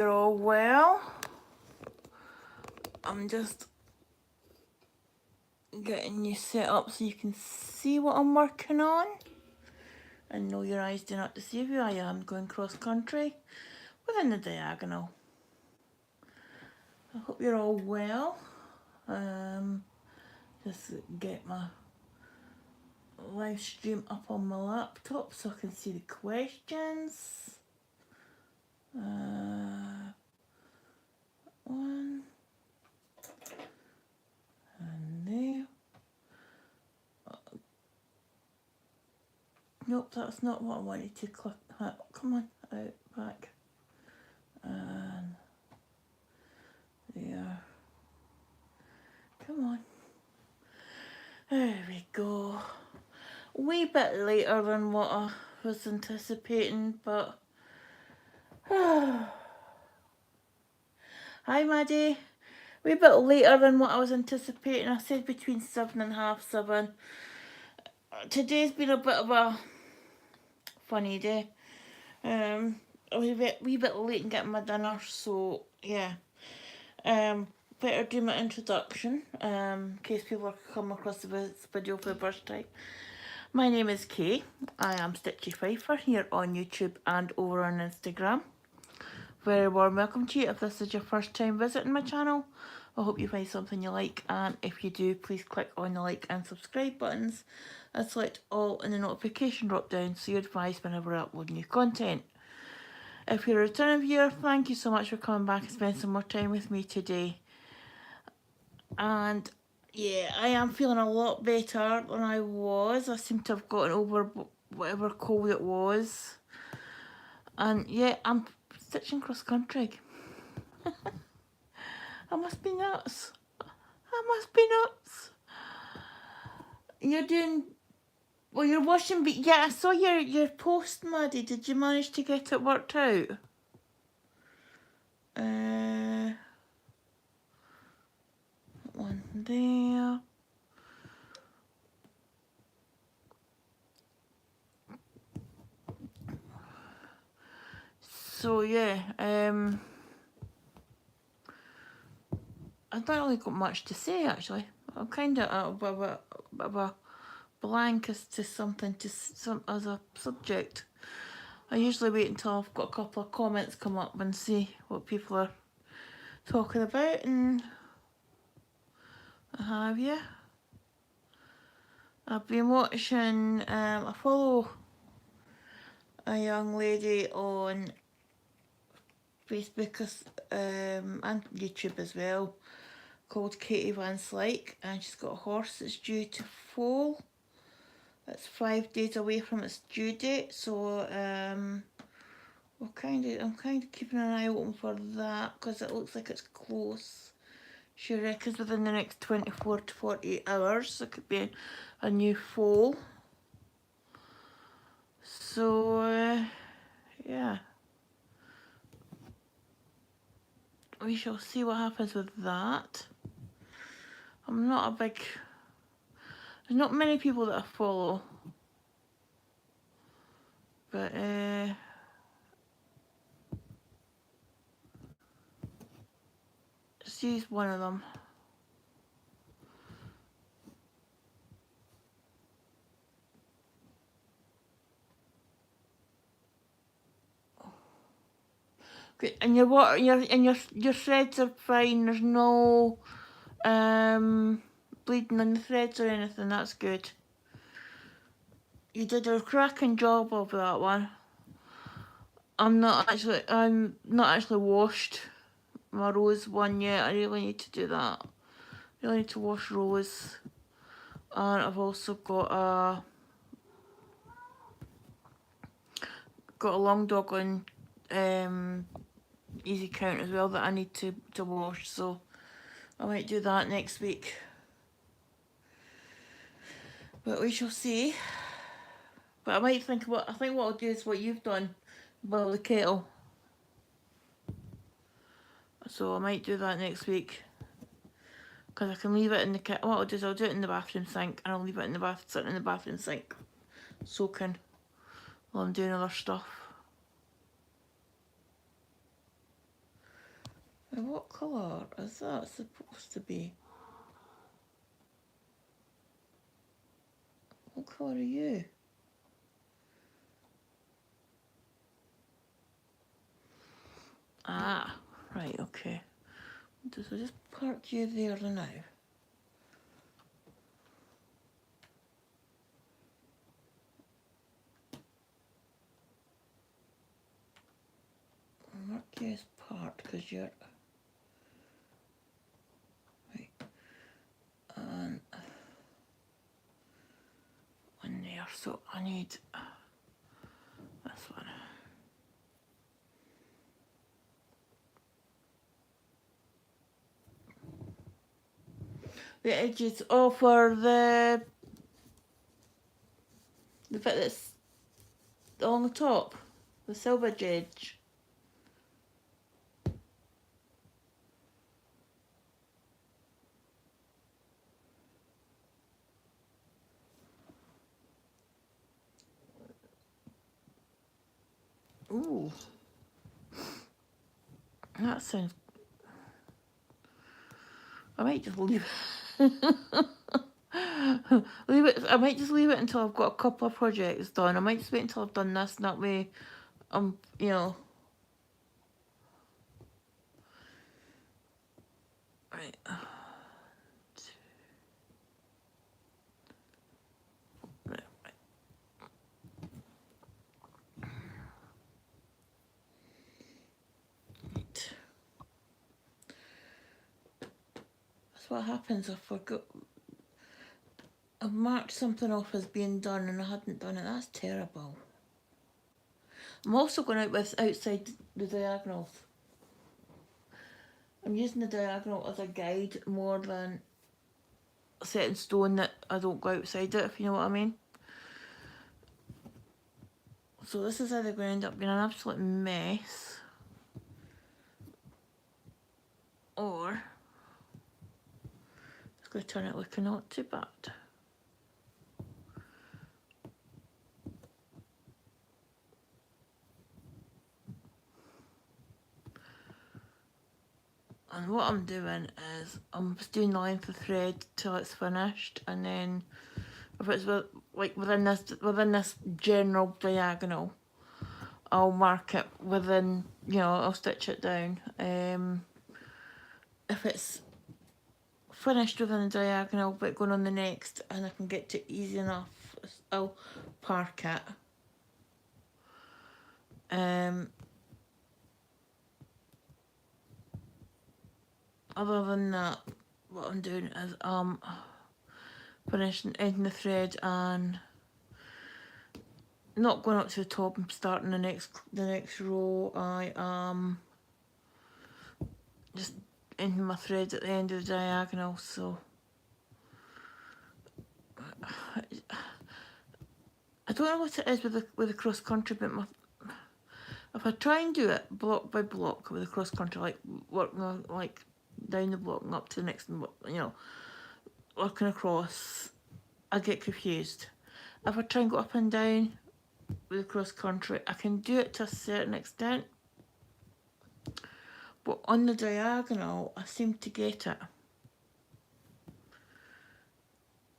You're all well. I'm just getting you set up so you can see what I'm working on. And know your eyes do not deceive you. I am going cross country within the diagonal. I hope you're all well. Just get my live stream up on my laptop so I can see the questions. One and there. Nope, that's not what I wanted to click. Come on, out, back. And there. Come on. There we go. A wee bit later than what I was anticipating, but... Hi, Maddie. A wee bit later than what I was anticipating. I said between 7 and half 7. Today's been a bit of a funny day. A wee bit late in getting my dinner, so yeah. Better do my introduction, in case people are coming across this video for the first time. My name is Kay. I am StitchyFifer here on YouTube and over on Instagram. Very warm welcome to you if this is your first time visiting my channel. I hope you find something you like, and if you do, please click on the like and subscribe buttons and select all in the notification drop down so you're advised whenever I upload new content. If you're a returning viewer, thank you so much for coming back and spending some more time with me today. And yeah, I am feeling a lot better than I was. I seem to have gotten over whatever cold it was. And yeah, I'm stitching cross country. I must be nuts. I must be nuts. You're doing... Well, you're washing... Yeah, I saw your post, Maddie. Did you manage to get it worked out? One there. So yeah, I don't really got much to say actually. I'm kind of a bit of a blank as to something as a subject. I usually wait until I've got a couple of comments come up and see what people are talking about and what have you. I've been watching, I follow a young lady on Facebook and YouTube as well, called Katie Van Slyke, and she's got a horse that's due to foal. It's 5 days away from its due date, so I'm kind of keeping an eye open for that because it looks like it's close. She reckons within the next 24 to 48 hours there could be a new foal. So yeah, we shall see what happens with that. I'm not a big... There's not many people that I follow, but she's one of them. Okay, and your water, your threads are fine. There's no bleeding on the threads or anything. That's good. You did a cracking job of that one. I'm not actually washed my rose one yet. I really need to do that. I really need to wash rose. And I've also got a long dog on easy count as well that I need to wash, so I might do that next week. But we shall see. But I think what I'll do is what you've done, boil the kettle. So I might do that next week. Because I can leave it in the kettle. What I'll do is I'll do it in the bathroom sink, and I'll leave it in the sitting in the bathroom sink, soaking while I'm doing other stuff. Now what colour is that supposed to be? What colour are you? Ah, right, okay. So just park you there now. Mark you as parked because you're... Right. And one there, so I need this one. The edges for the bit that's along the top, the selvage edge. Ooh, that sounds... I might just leave leave it. I might just leave it until I've got a couple of projects done. I might just wait until I've done this, and that way, you know. Right. Right. That's what happens if I've marked something off as being done and I hadn't done it. That's terrible. I'm also going out with outside the diagonals. I'm using the diagonal as a guide more than set in stone that I don't go outside it, if you know what I mean. So this is either going to end up being an absolute mess, or it's going to turn out looking not too bad. And what I'm doing is I'm just doing the length of thread till it's finished, and then if it's within this general diagonal, I'll mark it within, you know, I'll stitch it down. If it's finished within the diagonal but going on the next and I can get to it easy enough, I'll park it. Other than that, what I'm doing is finishing ending the thread and not going up to the top and starting the next row. I am just ending my thread at the end of the diagonal. So I don't know what it is with the cross country, but if I try and do it block by block with the cross country, like working like down the block and up to the next, you know, working across, I get confused. If I try and go up and down with the cross country, I can do it to a certain extent, but on the diagonal I seem to get it.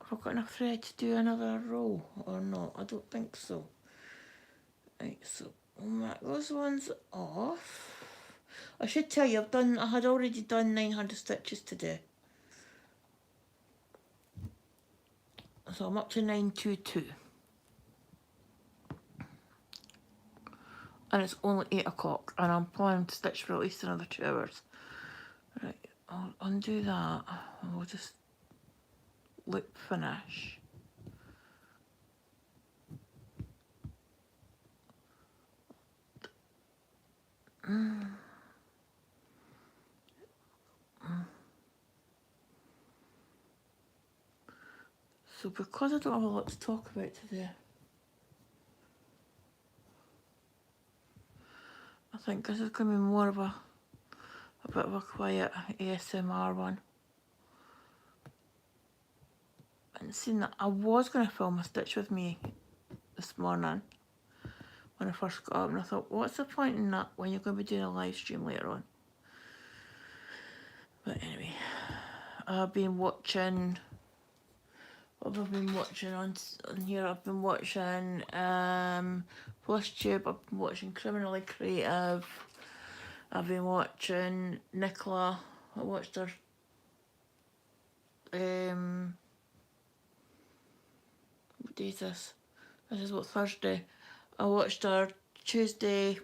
Have I got enough thread to do another row or not? I don't think so. Right, so I'll mark those ones off. I should tell you, I had already done 900 stitches today. So I'm up to 922. And it's only 8 o'clock and I'm planning to stitch for at least another 2 hours. Right, I'll undo that and we'll just loop finish. So because I don't have a lot to talk about today, I think this is going to be more of a bit of a quiet ASMR one. And seeing that I was going to film a stitch with me this morning when I first got up, and I thought, what's the point in that when you're going to be doing a live stream later on? But anyway, I've been watching. What have I been watching on here? I've been watching PlusTube. I've been watching Criminally Creative. I've been watching Nicola. I watched her. What day is this? This is what, Thursday. I watched her Tuesday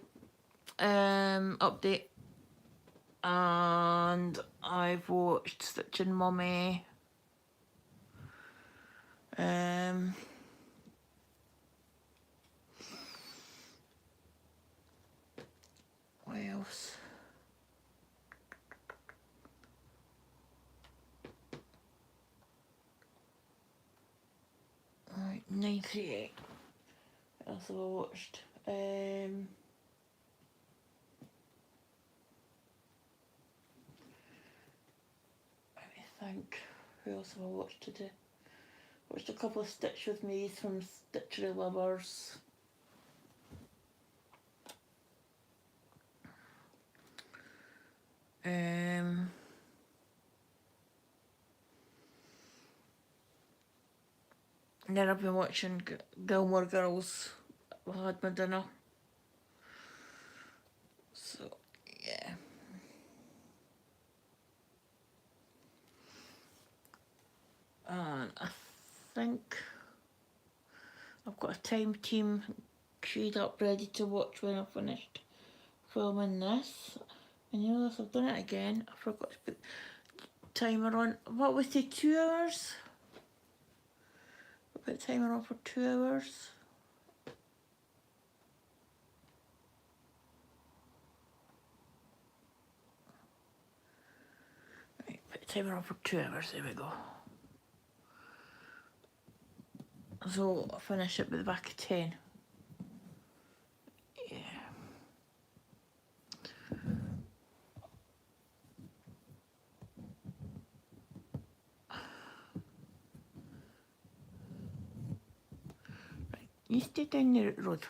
update, and I've watched Stitching Mummy. What else? Right, 938. What else have I watched? Let me think. Who else have I watched today? Watched a couple of Stitch With Me's from Stitchery Lovers. And then I've been watching Gilmore Girls. I had my dinner. So, yeah. And I think I've got a time team queued up ready to watch when I've finished filming this. And you know this, I've done it again. I forgot to put timer on. What was it, 2 hours? I put timer on for 2 hours. Right, put timer on for 2 hours, there we go. So I'll finish it with the back of 10. Yeah. Right, you stay down the road.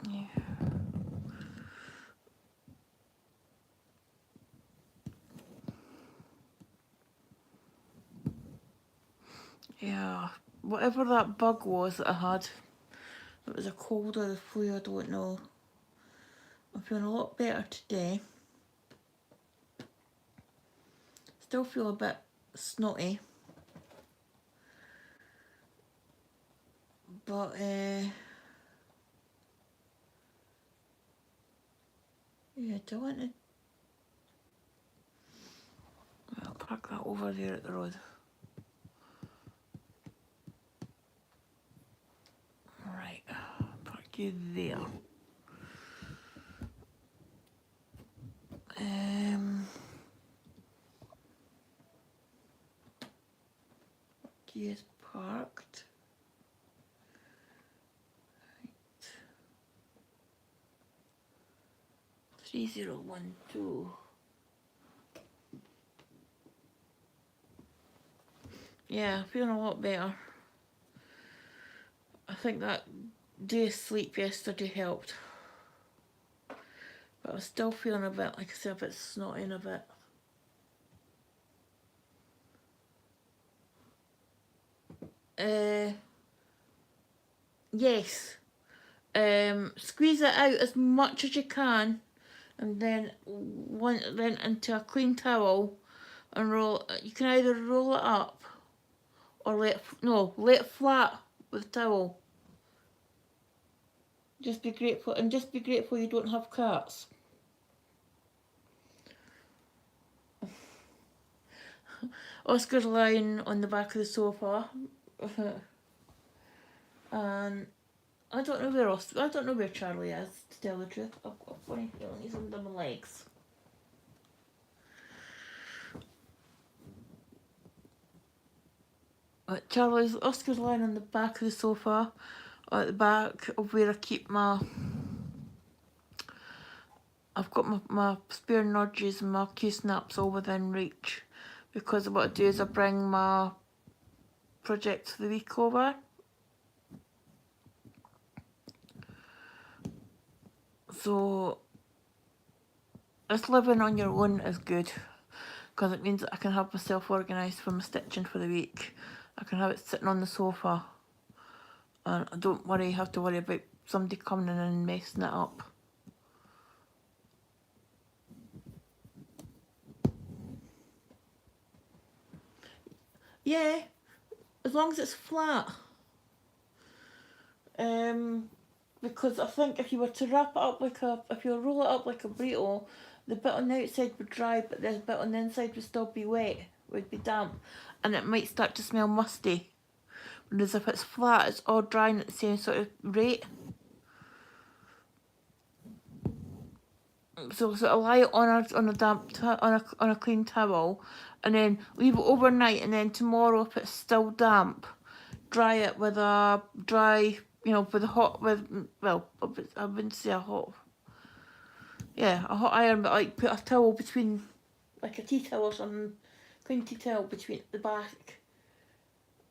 Yeah. Yeah, whatever that bug was that I had, it was a cold or the flu, I don't know. I'm feeling a lot better today. Still feel a bit snotty. But, yeah, do I want to... I'll park that over there at the road. Right, park you there. Key is parked. Right. 3012. Yeah, feeling a lot better. I think that day of sleep yesterday helped. But I was still feeling a bit, like I said, a bit snotty and a bit. Yes. Squeeze it out as much as you can, and then then into a clean towel and roll. You can either roll it up or lay it flat with a towel. Just be grateful, and just be grateful you don't have cats. Oscar's lying on the back of the sofa, and I don't know where Charlie is, to tell the truth. I've got a funny feeling he's under my legs. Oscar's lying on the back of the sofa, at the back of where I keep my I've got my spare nudges and my Q-snaps all within reach, because what I do is I bring my project for the week over. So this living on your own is good, because it means that I can have myself organised for my stitching for the week. I can have it sitting on the sofa, and I don't have to worry about somebody coming in and messing it up. Yeah, as long as it's flat. Because I think if you were to wrap it up if you roll it up like a burrito, the bit on the outside would dry, but the bit on the inside would still be wet, would be damp, and it might start to smell musty. Whereas if it's flat, it's all drying at the same sort of rate. So I lie it on a clean towel, and then leave it overnight, and then tomorrow, if it's still damp, dry it with a dry, with a hot, well, I wouldn't say a hot iron, but like put a towel between, like a tea towel or something, clean tea towel between the back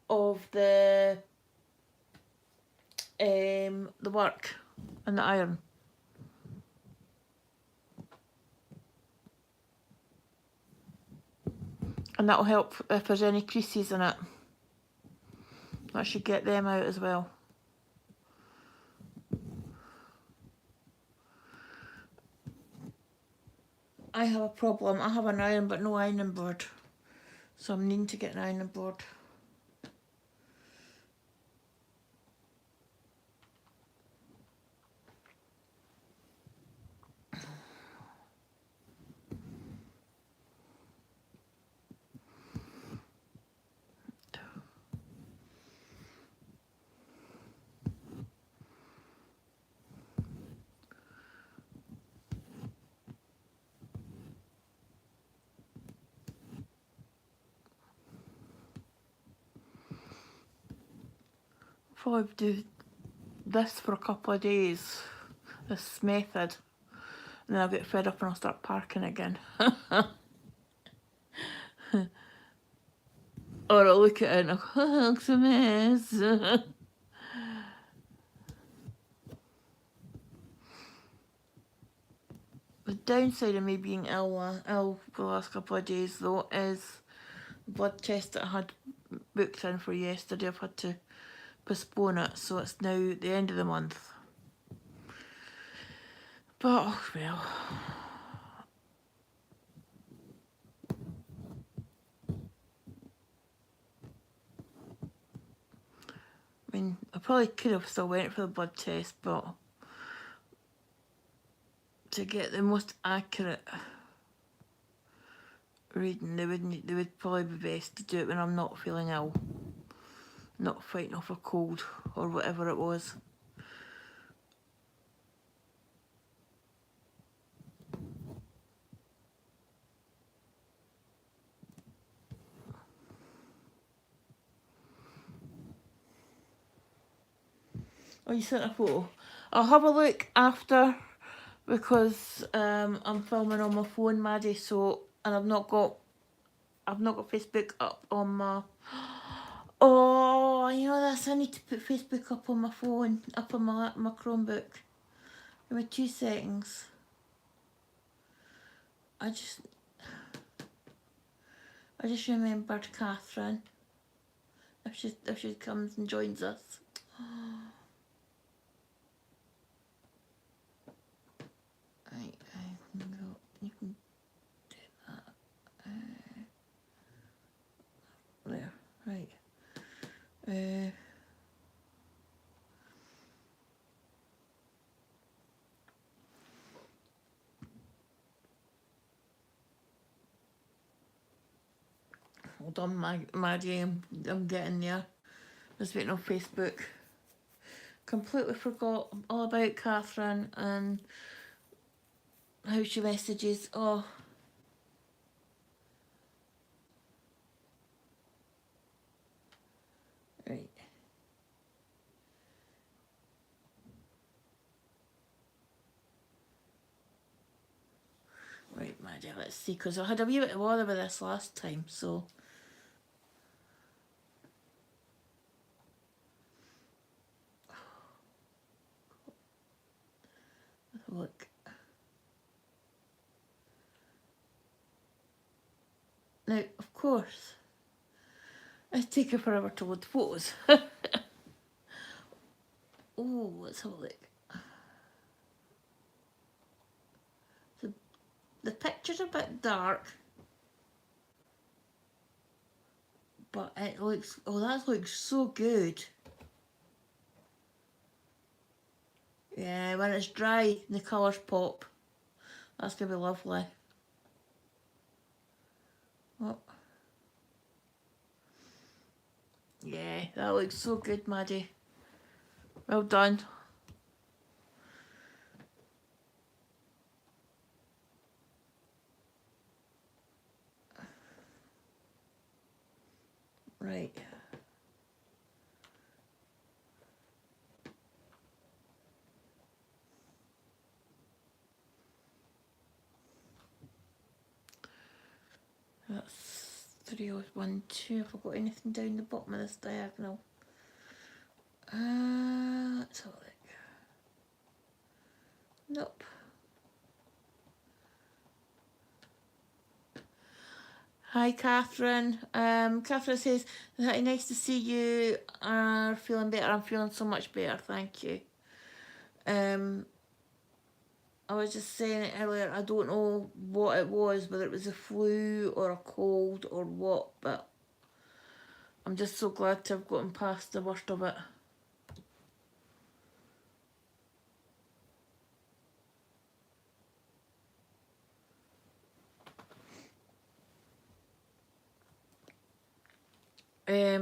of the work and the iron. And that'll help if there's any creases in it. That should get them out as well. I have a problem. I have an iron but no ironing board. So I'm needing to get an ironing board. Probably do this for a couple of days, this method, and then I'll get fed up and I'll start parking again. Or I'll look at it and I'll go, oh, it looks a mess. The downside of me being ill for the last couple of days though is the blood test that I had booked in for yesterday. I've had to postpone it, so it's now the end of the month. But, oh well. I mean, I probably could have still went for the blood test, but to get the most accurate reading, they would probably be best to do it when I'm not feeling ill, not fighting off a cold or whatever it was. Oh, you sent a photo. I'll have a look after, because I'm filming on my phone, Maddie. So, and I've not got Facebook up on my. Oh, you know this. I need to put Facebook up on my phone, up on my Chromebook. Give me 2 seconds. I just remembered Catherine. If she comes and joins us. Right, you can do that. There, right. Hold on, Maddie, I'm getting there. Just waiting on Facebook. Completely forgot all about Catherine and how she messages. Oh. Right. let's see, because I had a wee bit of bother with this last time, so. Look. Now, of course, it's taken forever to load photos. Oh, let's have a look. So the picture's a bit dark, but it looks, oh, that looks so good. Yeah, when it's dry, the colours pop. That's going to be lovely. Oh. Yeah, that looks so good, Maddie. Well done. Right. That's 3, 1, 2. Have I got anything down the bottom of this diagonal? Let's have a look. Nope. Hi, Catherine. Catherine says, nice to see you are feeling better. I'm feeling so much better, thank you. I was just saying it earlier, I don't know what it was, whether it was a flu or a cold or what, but I'm just so glad to have gotten past the worst of it. I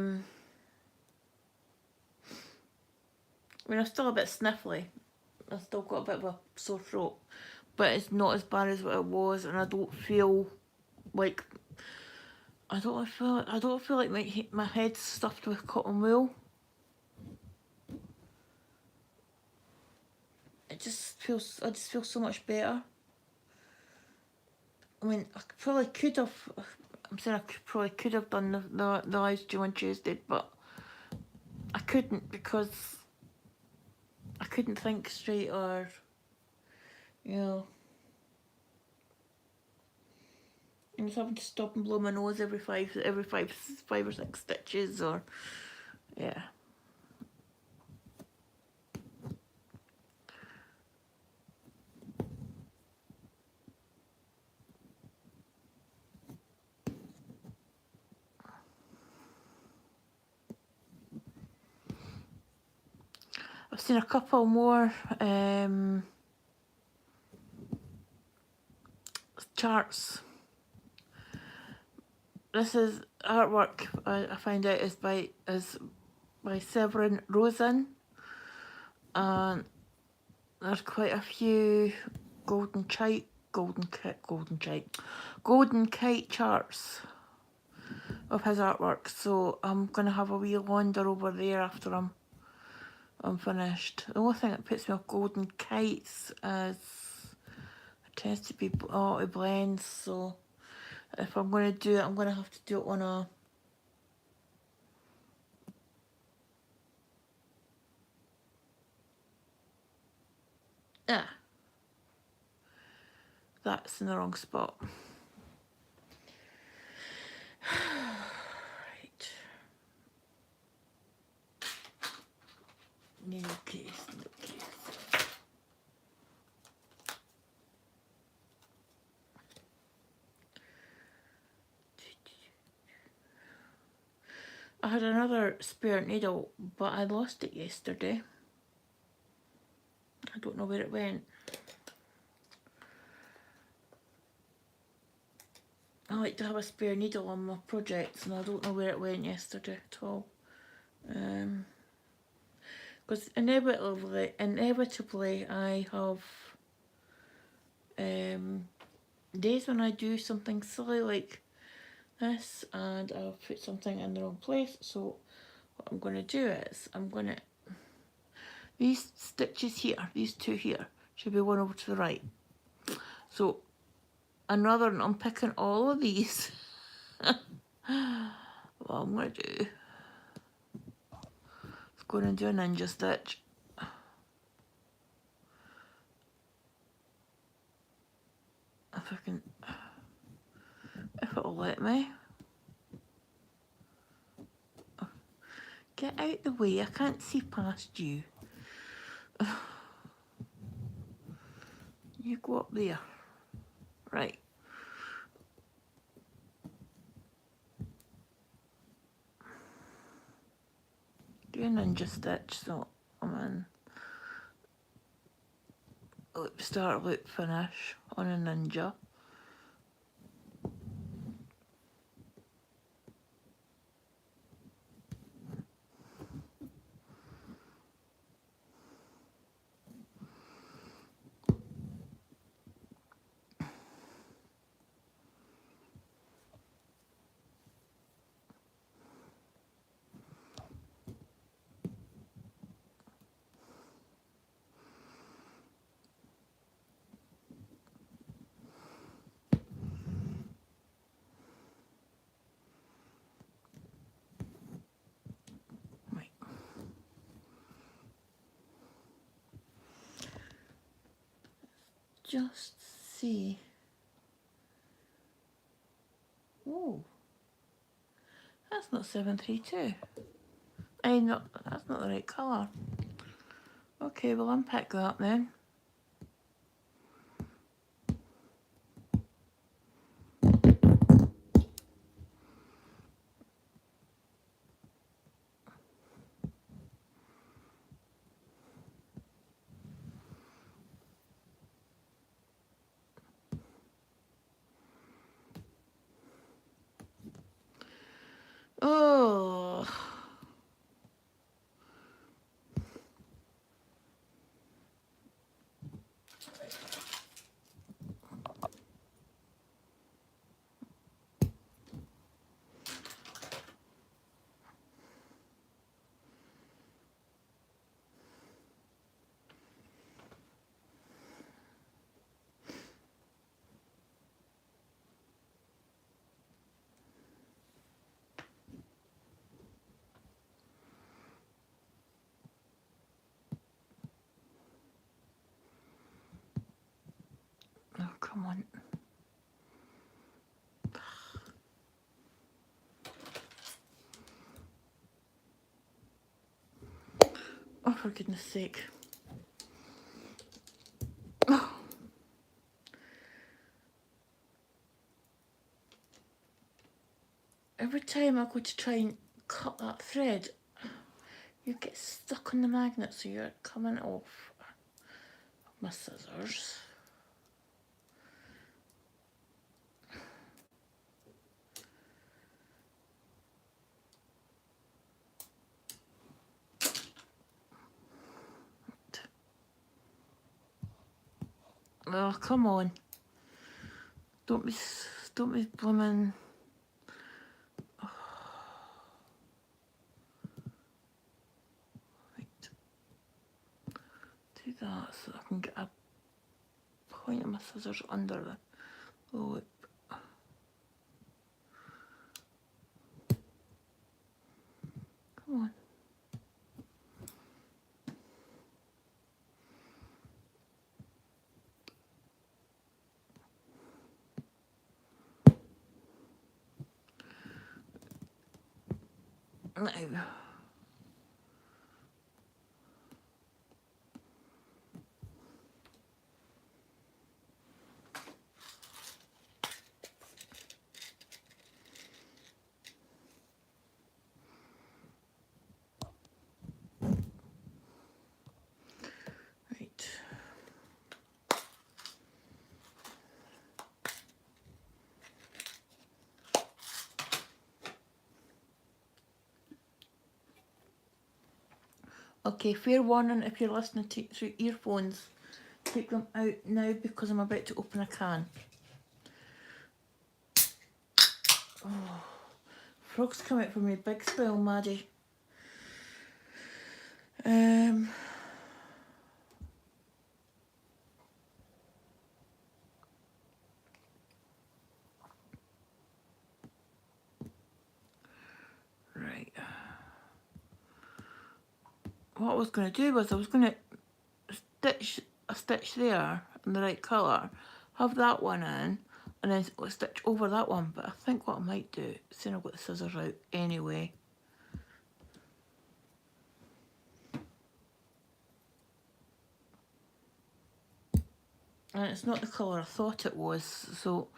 mean, I'm still a bit sniffly. I've still got a bit of a sore throat, but it's not as bad as what it was, and I don't feel like I don't feel like my head's stuffed with cotton wool. I just feel so much better. I mean, I probably could have. I'm saying probably could have done the live stream on Tuesday, but I couldn't because I couldn't think straight, or you know, I was having to stop and blow my nose every five or six stitches, or yeah. I've seen a couple more charts. This is artwork I found out is by Severin Rosen, and there's quite a few golden kite charts of his artwork. So I'm gonna have a wee wander over there after I'm finished. The only thing that puts me off golden kites is it tends to be it blends. So if I'm gonna do it, I'm gonna have to do it on a that's in the wrong spot. Right. New case. I had another spare needle, but I lost it yesterday. I don't know where it went. I like to have a spare needle on my projects, and I don't know where it went yesterday at all. Because inevitably I have days when I do something silly like this, and I'll put something in the wrong place. So what I'm going to do is these stitches here, these two here, should be one over to the right. So another and I'm picking all of these. What I'm going to do is go and do a ninja stitch. If I can, if it'll let me. Get out the way, I can't see past you. You go up there. Right. Do a ninja stitch, so I'm in loop start, loop finish on a ninja. Right. Just see. Oh, that's not 732. No, that's not the right colour. Okay, well unpick that then. Oh, oh, come on. Oh, for goodness sake. Oh. Every time I go to try and cut that thread, you get stuck on the magnet, so you're coming off my scissors. Oh, come on. Don't be blooming. Right. Do that so I can get a point of my scissors under the lip. Come on. Now. Right. Okay, fair warning if you're listening to through earphones, take them out now because I'm about to open a can. Oh, frogs come out for me, big spell, Maddie. what I was going to do was I was going to stitch a stitch there in the right colour, have that one in, and then stitch over that one. But I think what I might do, seeing I've got the scissors out anyway, and it's not the colour I thought it was, so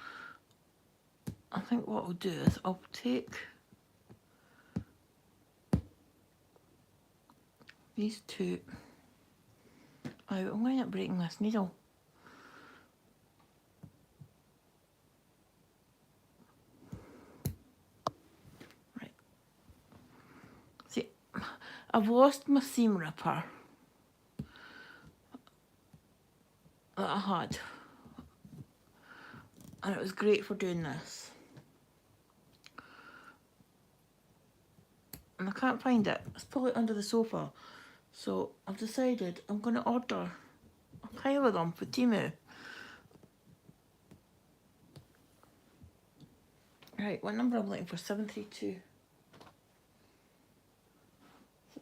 I think what I'll do is I'll take these two out. I'm going to end up breaking this needle. Right. See, I've lost my seam ripper that I had, and it was great for doing this. And I can't find it. It's probably under the sofa. So I've decided I'm going to order a pile of them for Temu. Right, what number I'm looking for? 732.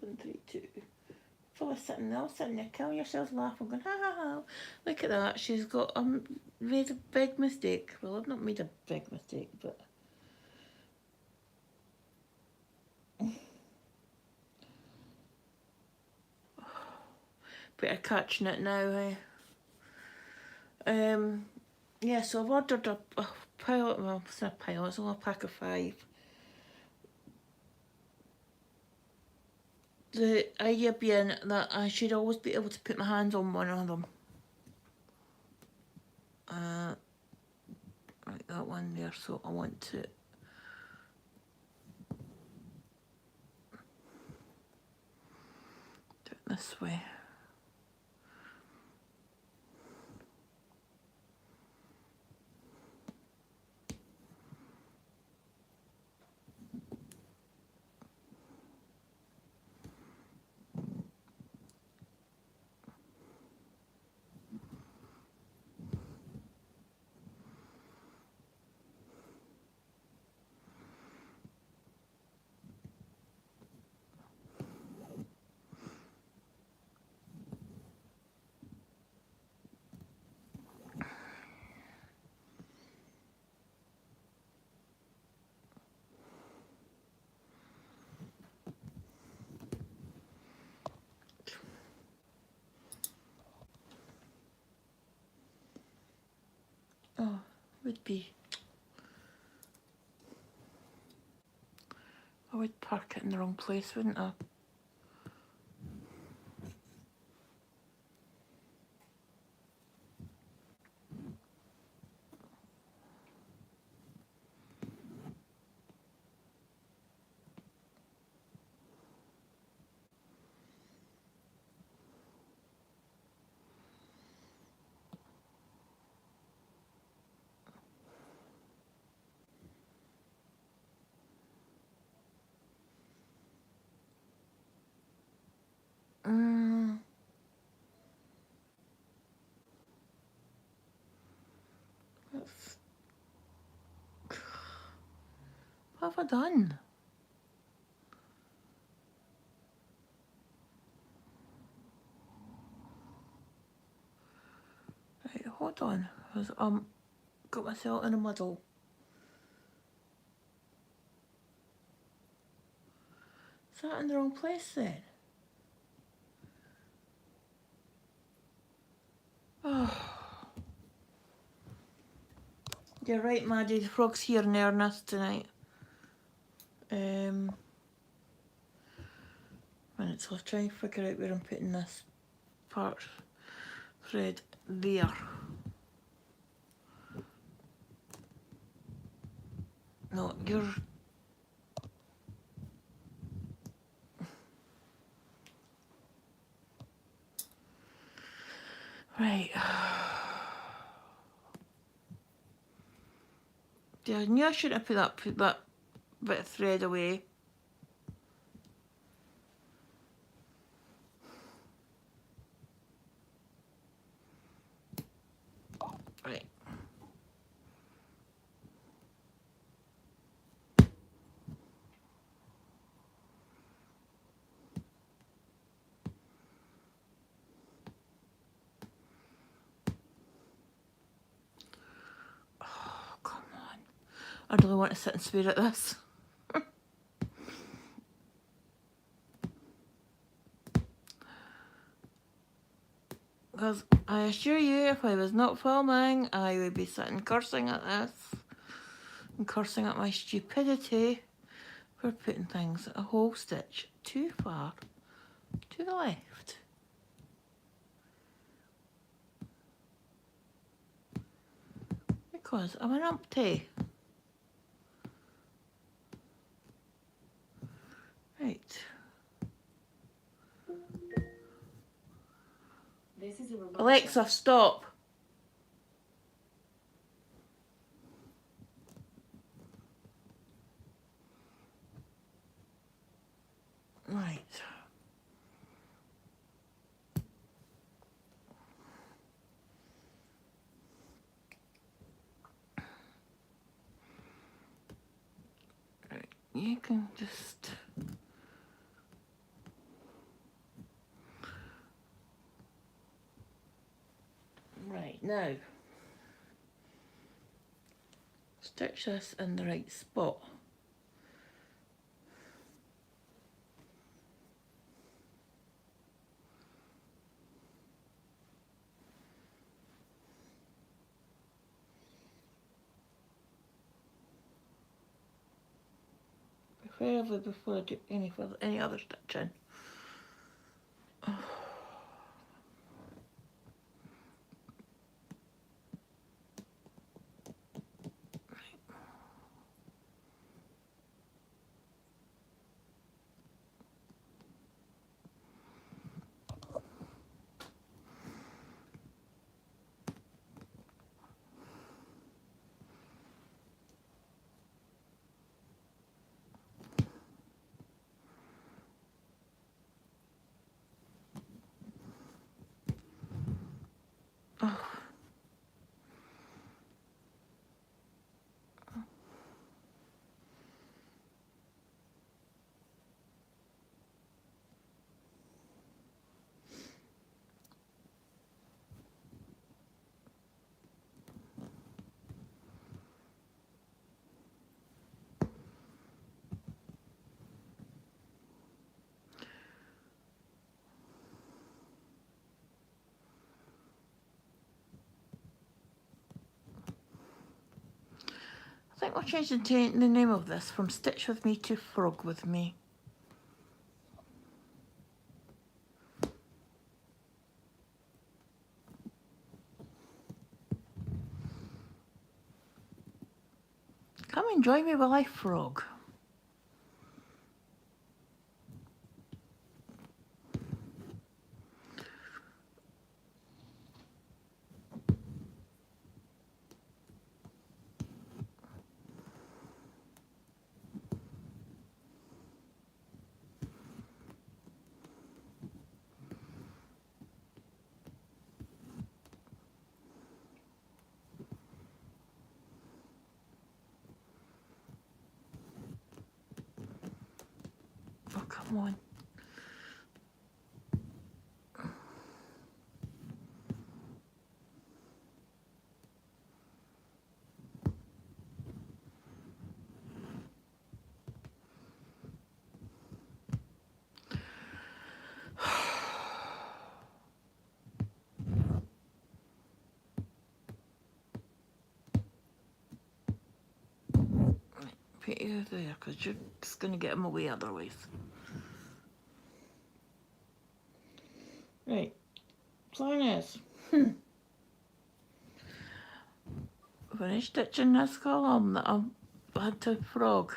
732. Fella's sitting there killing yourselves laughing, going, ha ha ha. Look at that, she's got made a big mistake. Well, I've not made a big mistake, but better catching it now, eh? Yeah, so I've ordered a pile, well, it's not a pile, it's only a pack of 5. The idea being that I should always be able to put my hands on one of them. Right, that one there, so I want to do it this way. Oh, would be. I would park it in the wrong place, wouldn't I? That's, what have I done? Right, hold on. Got myself in a muddle. Is that in the wrong place then? Oh. You're right, Maddie. The frog's here in earnest tonight. Minute, so I'll try and figure out where I'm putting this part thread there. No, you're. Right. Yeah, I knew I shouldn't have put that bit of thread away. Right. I really want to sit and swear at this. Because I assure you, if I was not filming, I would be sitting cursing at this. And cursing at my stupidity for putting things a whole stitch too far to the left. Because I'm an umpty. Right. This is a Alexa, stop. Right. Right. You can just... Right, now. Stitch this in the right spot. Preferably before I do any other stitching. Oh. I think we'll change the name of this from Stitch With Me to Frog With Me. Come and join me while I frog. Oh, come on. Put you there, because you're just going to get them away otherwise. Right. Plan is, finish stitching this column that I had to frog.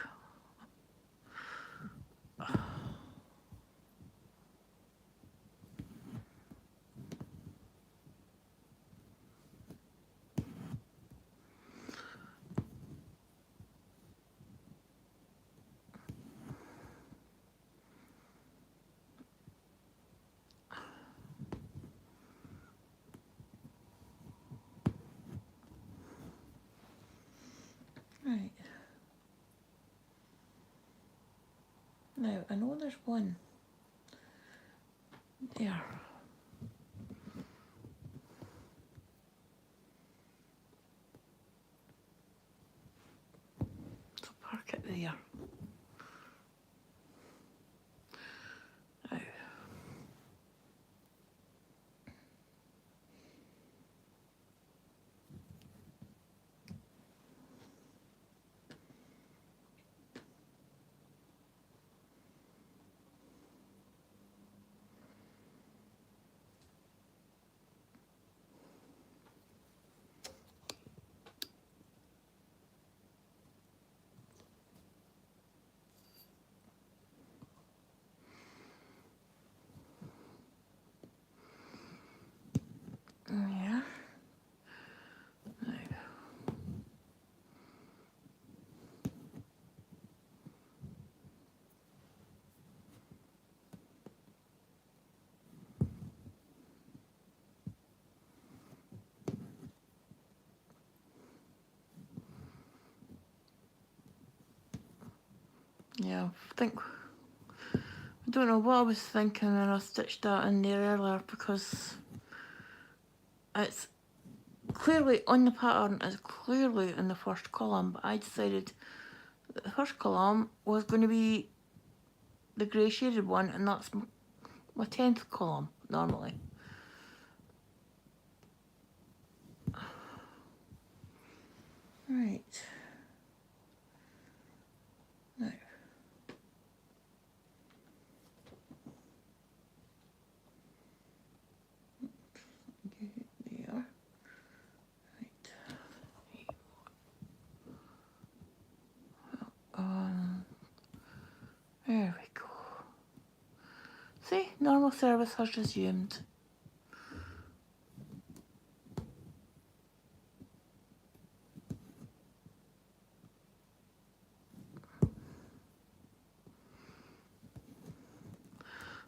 Right. Now, I know there's one there. there. Now, yeah. Now, yeah, I don't know what I was thinking when I stitched that in there earlier, because it's clearly on the pattern, it's clearly in the first column, but I decided that the first column was going to be the grey shaded one, and that's my 10th column normally. Right. Now, there. Right. There we go. See, normal service has resumed.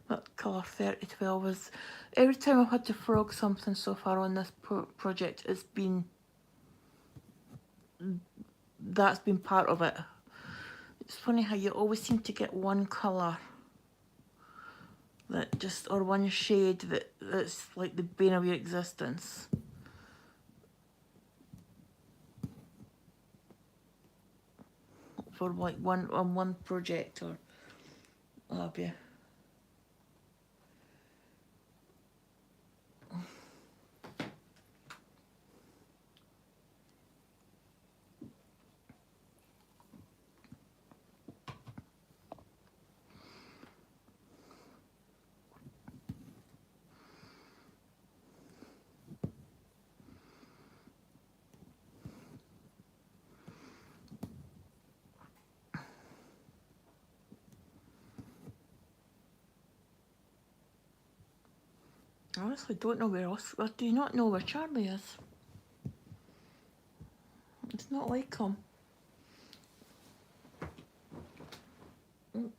That colour 3012 was, every time I've had to frog something so far on this project, it's been, that's been part of it. It's funny how you always seem to get one colour that just, or one shade that's like the bane of your existence. For like one project or what have you. I honestly don't know where else. I do not know where Charlie is. It's not like him. No,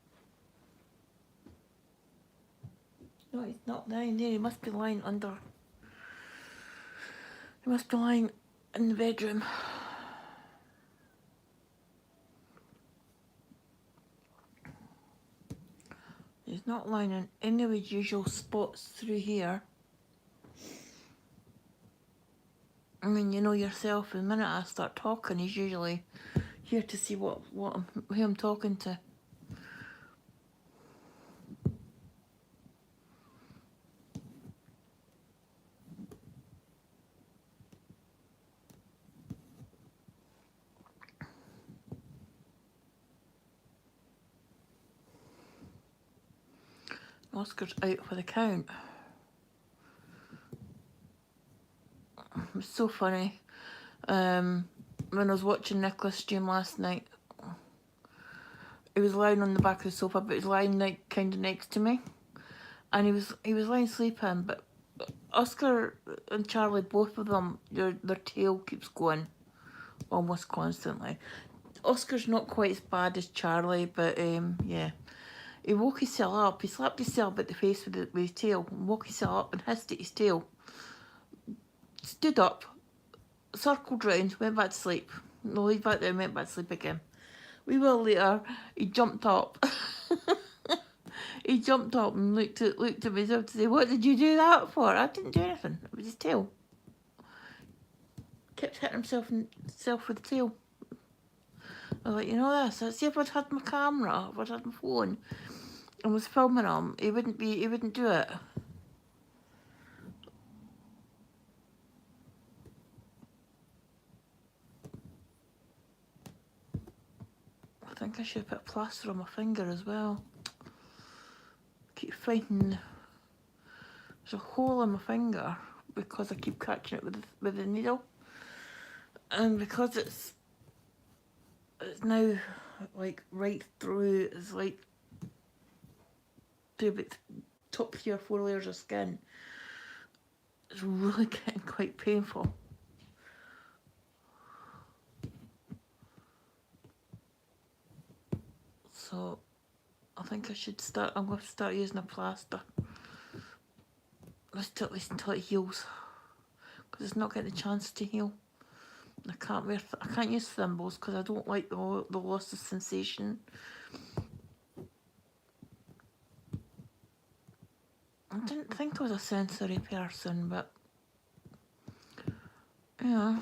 he's not lying there. He must be lying under. He must be lying in the bedroom. He's not lying in any of his usual spots through here. I mean, you know yourself, the minute I start talking, he's usually here to see who I'm talking to. Oscar's out for the count. It was so funny. When I was watching Nicholas' stream last night, he was lying on the back of the sofa, but he was lying like kind of next to me, and he was lying sleeping. But Oscar and Charlie, both of them, their tail keeps going almost constantly. Oscar's not quite as bad as Charlie, but yeah. He woke himself up, he slapped himself about the face with his tail, woke himself up and hissed at his tail. Stood up, circled round, went back to sleep. No, laid back down, went back to sleep again. A wee while later, he jumped up. He jumped up and looked at myself to say, "What did you do that for?" I didn't do anything, it was his tail. Kept hitting himself with the tail. I was like, you know this, see if I'd had my camera, if I'd had my phone and was filming him, he wouldn't do it. I think I should put plaster on my finger as well. Keep finding there's a hole in my finger because I keep catching it with the needle, and because it's now like right through, it's like through about top 3 or 4 layers of skin. It's really getting quite painful. So I think I should start. I'm going to start using a plaster. At least until it heals, because it's not getting a chance to heal. I can't use thimbles because I don't like the loss of sensation. I didn't think I was a sensory person, but yeah.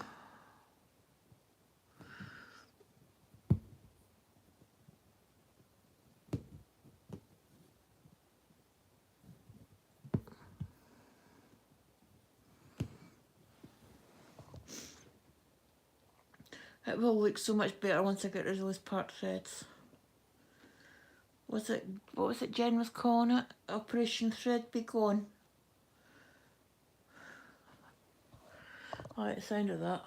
It will look so much better once I get rid of those part threads. What was it Jen was calling it? Operation Thread Be Gone. I like the sound of that.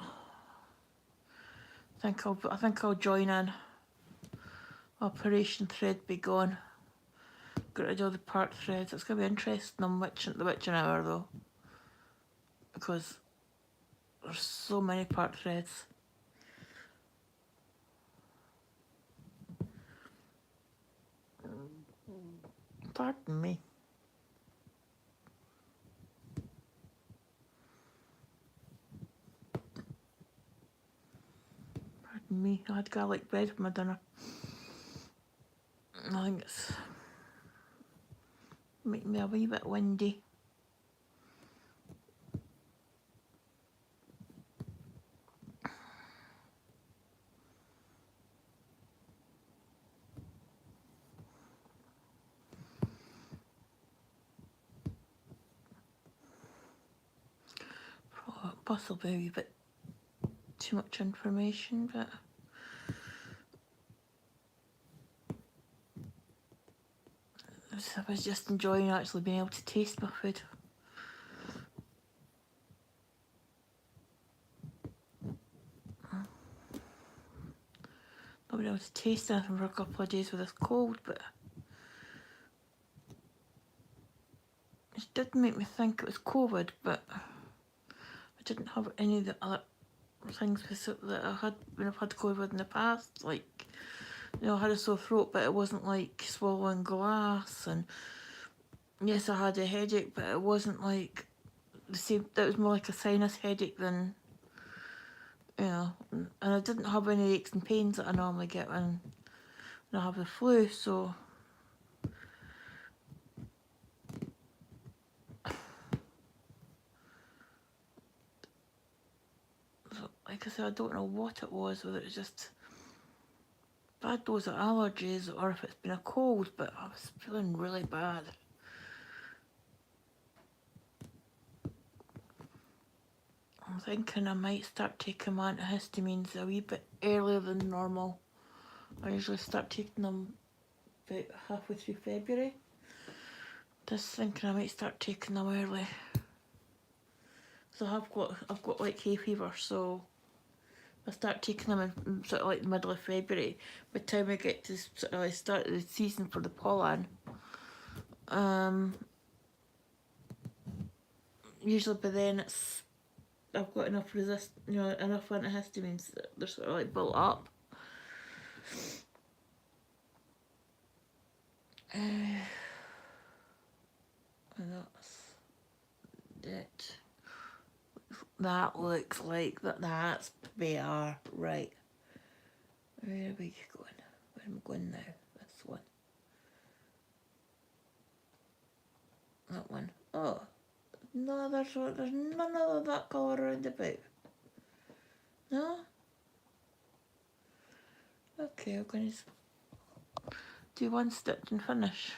I think I'll join in. Operation Thread Be Gone. Get rid of all the part threads. It's going to be interesting on the witching hour though, because there's so many part threads. Pardon me. Pardon me. I had garlic bread for my dinner. I think it's making me a wee bit windy. Possibly a wee bit too much information, but I was just enjoying actually being able to taste my food. Not been able to taste anything for a couple of days with this cold, but it did make me think it was COVID, but I didn't have any of the other things that I had when I've had COVID in the past. Like, you know, I had a sore throat, but it wasn't like swallowing glass. And yes, I had a headache, but it wasn't like the same. It was more like a sinus headache than, you know. And I didn't have any aches and pains that I normally get when I have the flu. So like I said, I don't know what it was, whether it was just bad dose of allergies or if it's been a cold, but I was feeling really bad. I'm thinking I might start taking my antihistamines a wee bit earlier than normal. I usually start taking them about halfway through February. Just thinking I might start taking them early. So I've got like hay fever, so I start taking them in sort of like the middle of February. By the time I get to sort of like start the season for the pollen, usually by then I've got enough enough antihistamines that they're sort of like built up. And that's it. That looks like that's better. Right. Where are we going? Where am I going now? This one. That one. Oh. No, there's none of that colour around about. No? Okay, I'm going to do one stitch and finish.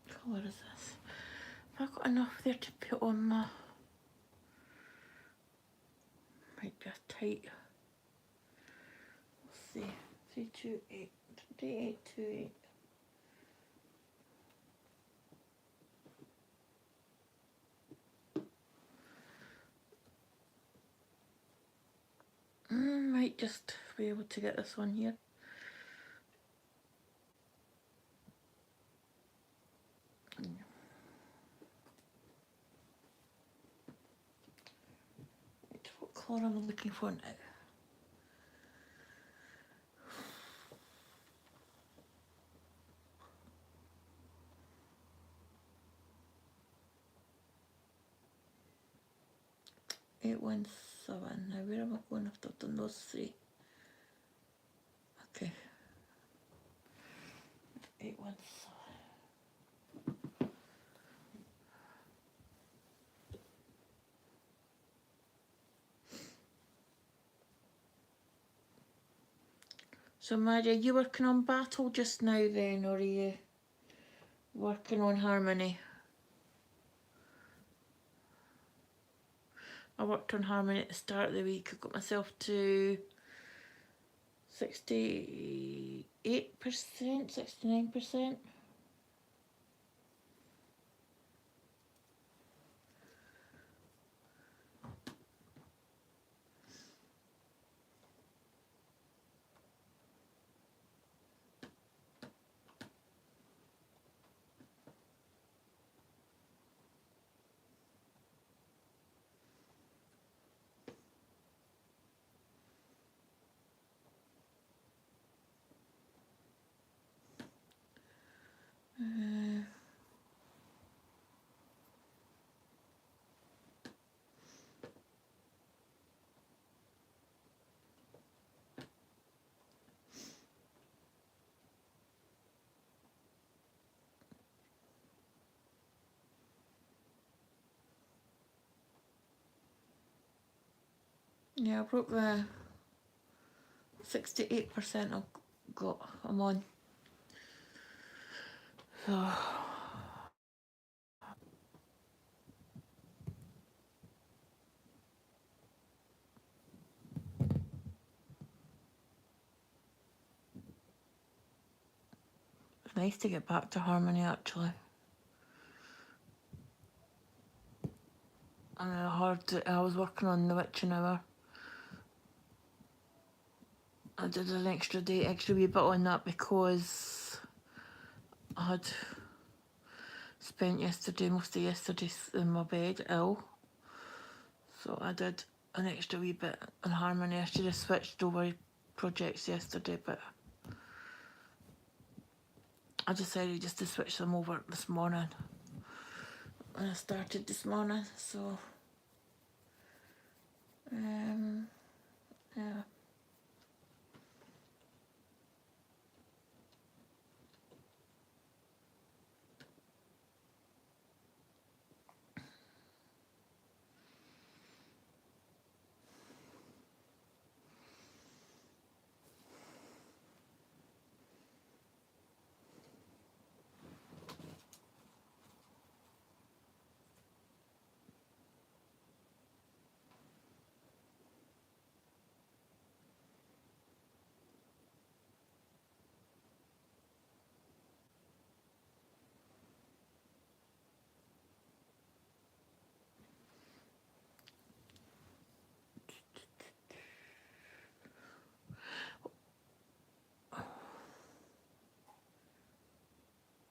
What colour is this? Have I got enough there to put on my... Might be a tight... Let's see. 328. 3828. Might just be able to get this one here. What colour am I looking for now? Eight, 1, 7. Now where am I going after I've done those three? Okay. 8, 1, 7. So Maddie, are you working on Battle just now then, or are you working on Harmony? I worked on Harmony at the start of the week. I got myself to 68%, 69%. Yeah, I broke the 68% I'm on. So it's nice to get back to Harmony actually. And I was working on the witching hour. I did an extra wee bit on that because I had spent most of yesterday in my bed ill. So I did an extra wee bit on Harmony. I should have switched over projects yesterday, but I decided just to switch them over this morning. And I started this morning, so yeah.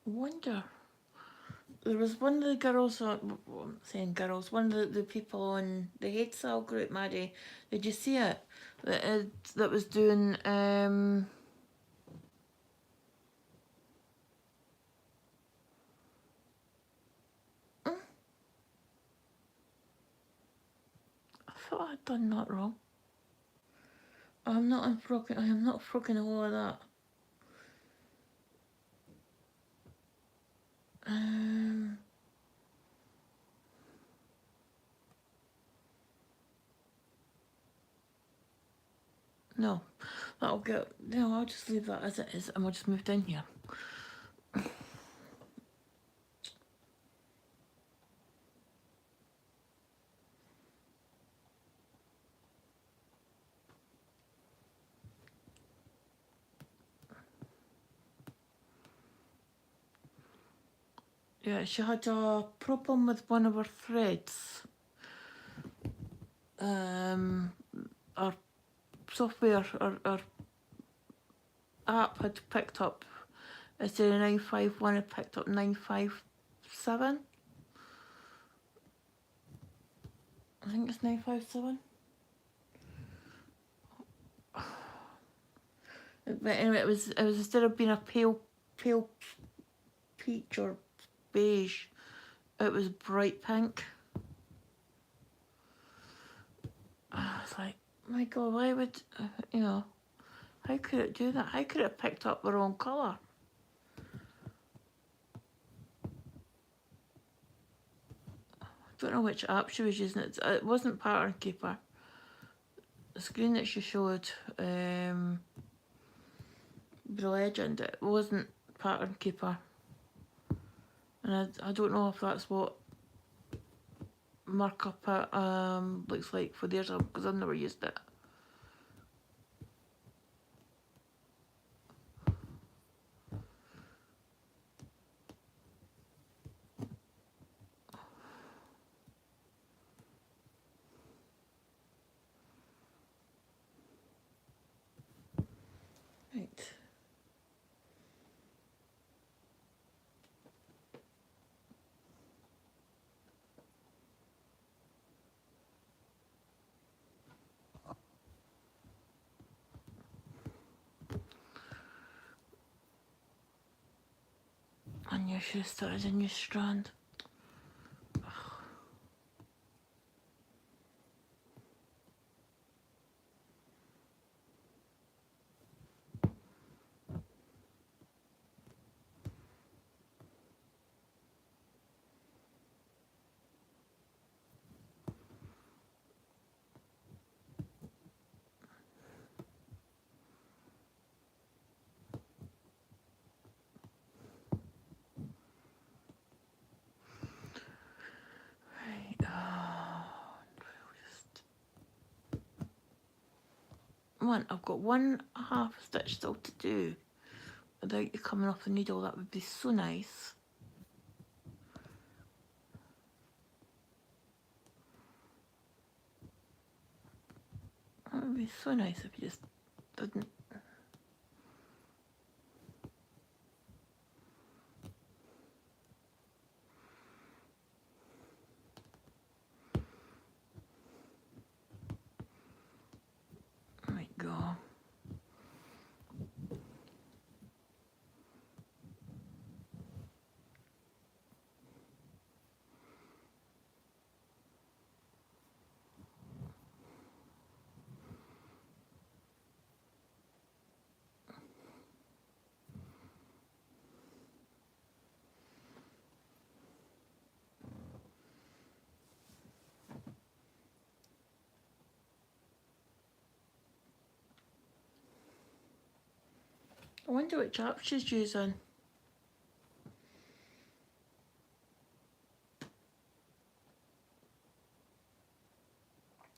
Wonder. There was one of the girls on, I'm saying girls, one of the people on the Head Cell group, Maddie, did you see it? That was doing, thought I'd done that wrong. I am not frogging the whole of that. No, that'll get, no, I'll just leave that as it is and we'll just move down here. Yeah, she had a problem with one of her threads. Our software, our app had picked up, instead of 951, it picked up 957. I think it's 957. But anyway, it was instead of being a pale peach or beige, it was bright pink. I was like, my God, why would, you know, how could it do that? How could it have picked up the wrong colour? I don't know which app she was using. It wasn't Pattern Keeper. The screen that she showed, the legend, it wasn't Pattern Keeper. And I don't know if that's what markup looks like for theirs, because I've never used it. Right. And you should have started a new strand. I've got 1/2 stitch still to do without you coming off the needle. That would be so nice. That would be so nice if you just didn't. There we go. I wonder which app she's using.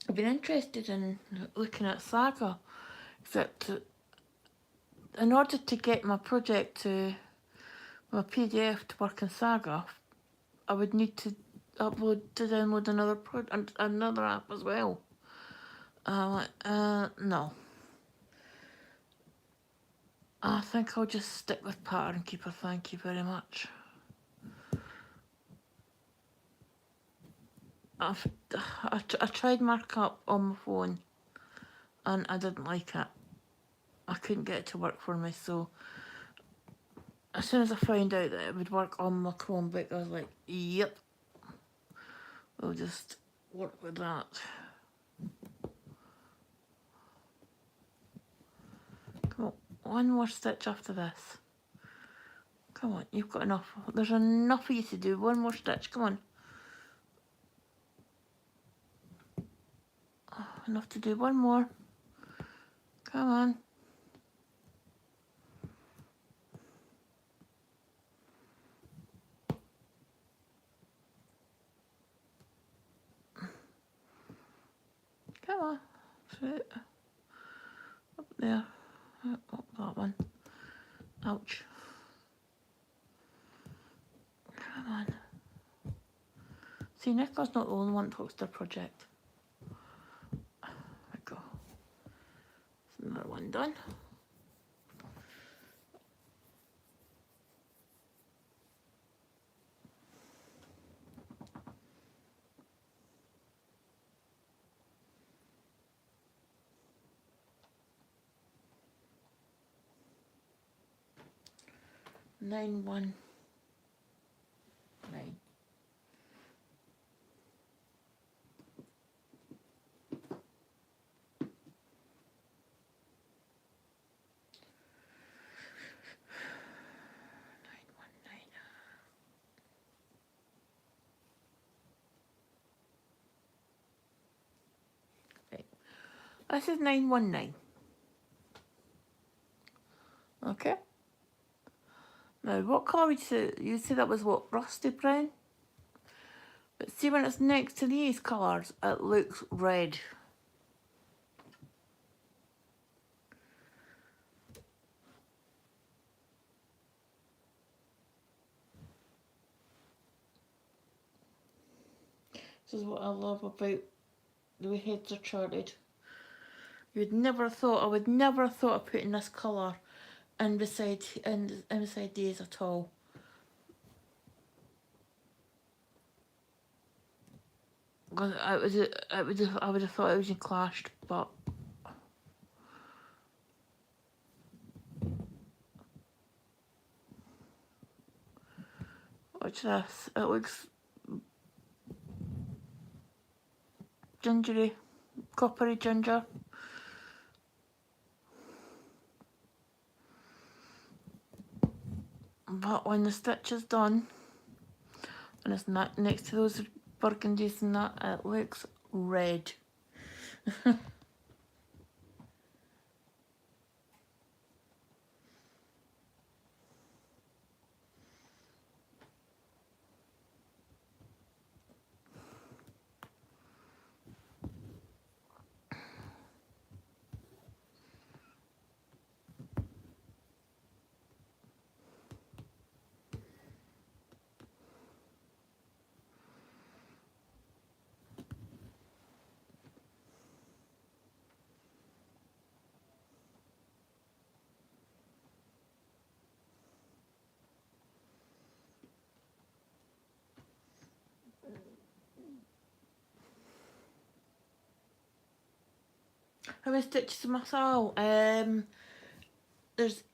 I've been interested in looking at Saga, except in order to get my project to my PDF to work in Saga, I would need to download another app as well. I'm like, no. I think I'll just stick with Pattern Keeper, thank you very much. I tried markup on my phone and I didn't like it. I couldn't get it to work for me, so as soon as I found out that it would work on my Chromebook, I was like, yep, we'll just work with that. one more stitch after this. Come on, you've got enough. There's enough for you to do. One more stitch, come on. Oh, enough to do one more. Come on. Come on. Through. Up there. Oh, that one. Ouch. Come on. See, Nicola's not the only one that talks to their project. There we go. There's another one done. Nine, 1, 9. This is 919. Okay. Now, what colour would you say? You'd say that was what? Rusty brown? But see, when it's next to these colours, it looks red. This is what I love about the way heads are charted. You would never have thought, I would never have thought of putting this colour in beside these at all. I would have thought it was clashed, but watch this. It looks gingery, coppery ginger. But when the stitch is done, and it's not next to those burgundies and that, it looks red. How many stitches am I saw? There's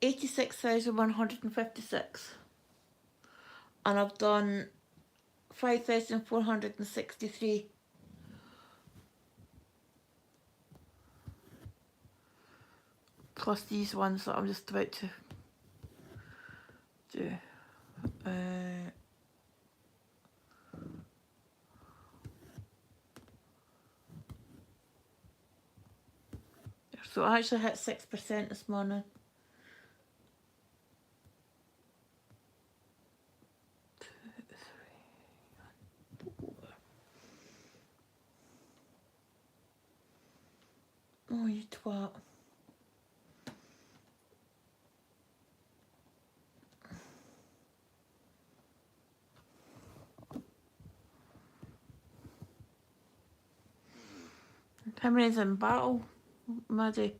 86,156, and I've done 5,463. Plus these ones that I'm just about to do. So I actually hit 6% this morning. Oh, you twat. How many's in battle, Maddie?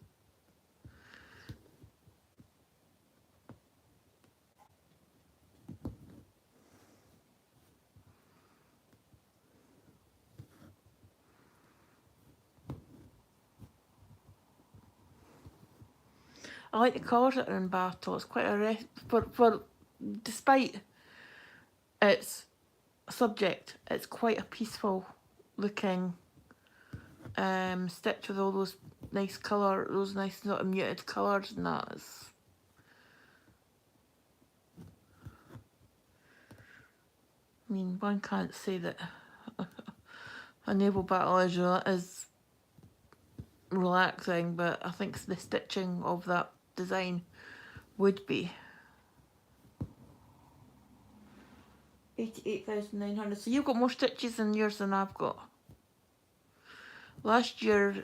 I like the colours that are in battle. It's quite a for despite its subject, it's quite a peaceful looking stitch with all those nice colour, those nice sort of muted colours and that. It's mean, one can't say that a naval battle is relaxing, but I think the stitching of that design would be. 88,900. So you've got more stitches in yours than I've got. Last year,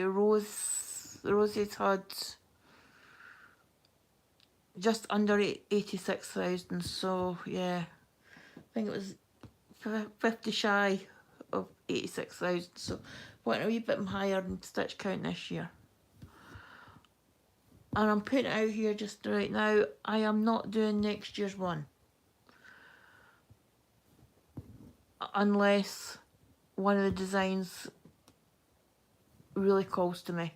Rosie's had just under 86,000. So yeah, I think it was 50 shy of 86,000. So wanting a wee bit higher in stitch count this year. And I'm putting it out here just right now, I am not doing next year's one. Unless one of the designs really calls to me.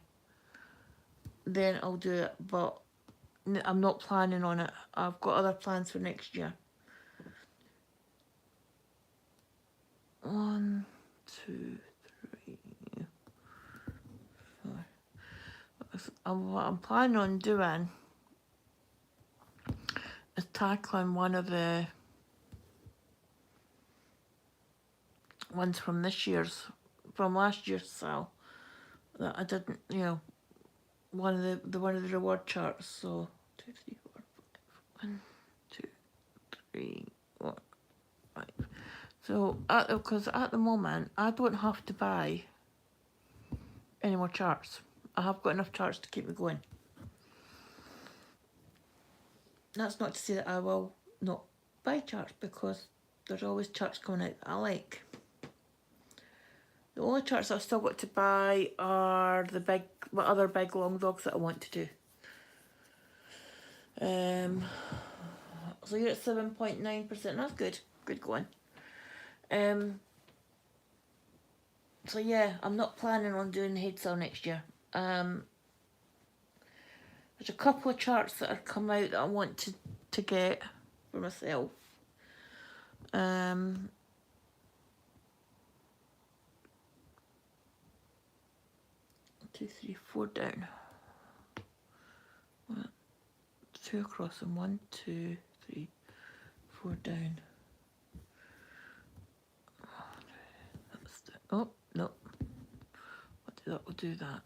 Then I'll do it, but I'm not planning on it. I've got other plans for next year. 1, 2, 3, 4. What I'm planning on doing is tackling one of the ones from last year's sale that I didn't, you know, one of the reward charts. So 2, 3, 4, 5. 1, 2, 3, 4, 5. So because at the moment I don't have to buy any more charts. I have got enough charts to keep me going. That's not to say that I will not buy charts, because there's always charts coming out that I like. The only charts I've still got to buy are the other big long dogs that I want to do. So you're at 7.9%. That's good. Good going. So yeah, I'm not planning on doing the head sale next year. There's a couple of charts that have come out that I want to get for myself. 2, 3, 4 down. 1, 2 across and 1, 2, 3, 4 down. Oh no! We'll do that.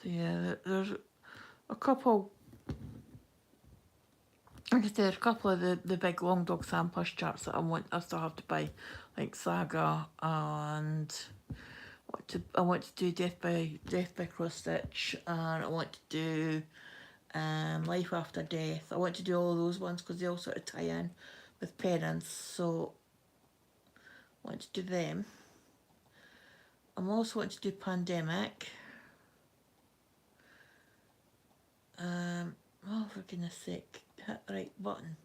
So yeah, there's a couple. Like I said, there's a couple of the big long dog Sam Push charts that I still have to buy, like Saga, and I want to do Death by Cross Stitch, and I want to do Life After Death. I want to do all of those ones because they all sort of tie in with parents, so I want to do them. I'm also wanting to do Pandemic. Oh, for goodness sake, hit the right button.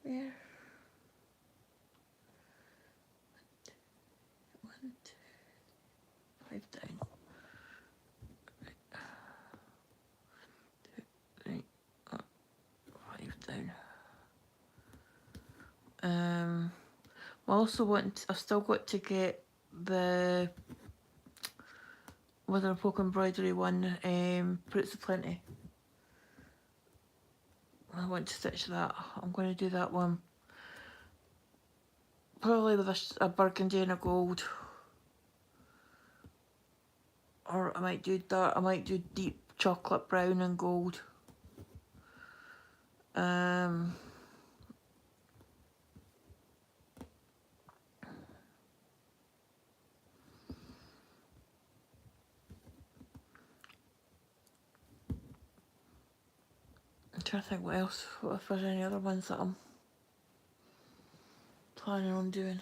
There. 1, 2, 5 down. 2, 3, 5 down. I also I've still got to get the Mother of Poke Embroidery one, Fruits of Plenty. I want to stitch that. I'm going to do that one. Probably with a burgundy and a gold. Or I might do deep chocolate brown and gold. I'm trying to think what else, if there's any other ones that I'm planning on doing.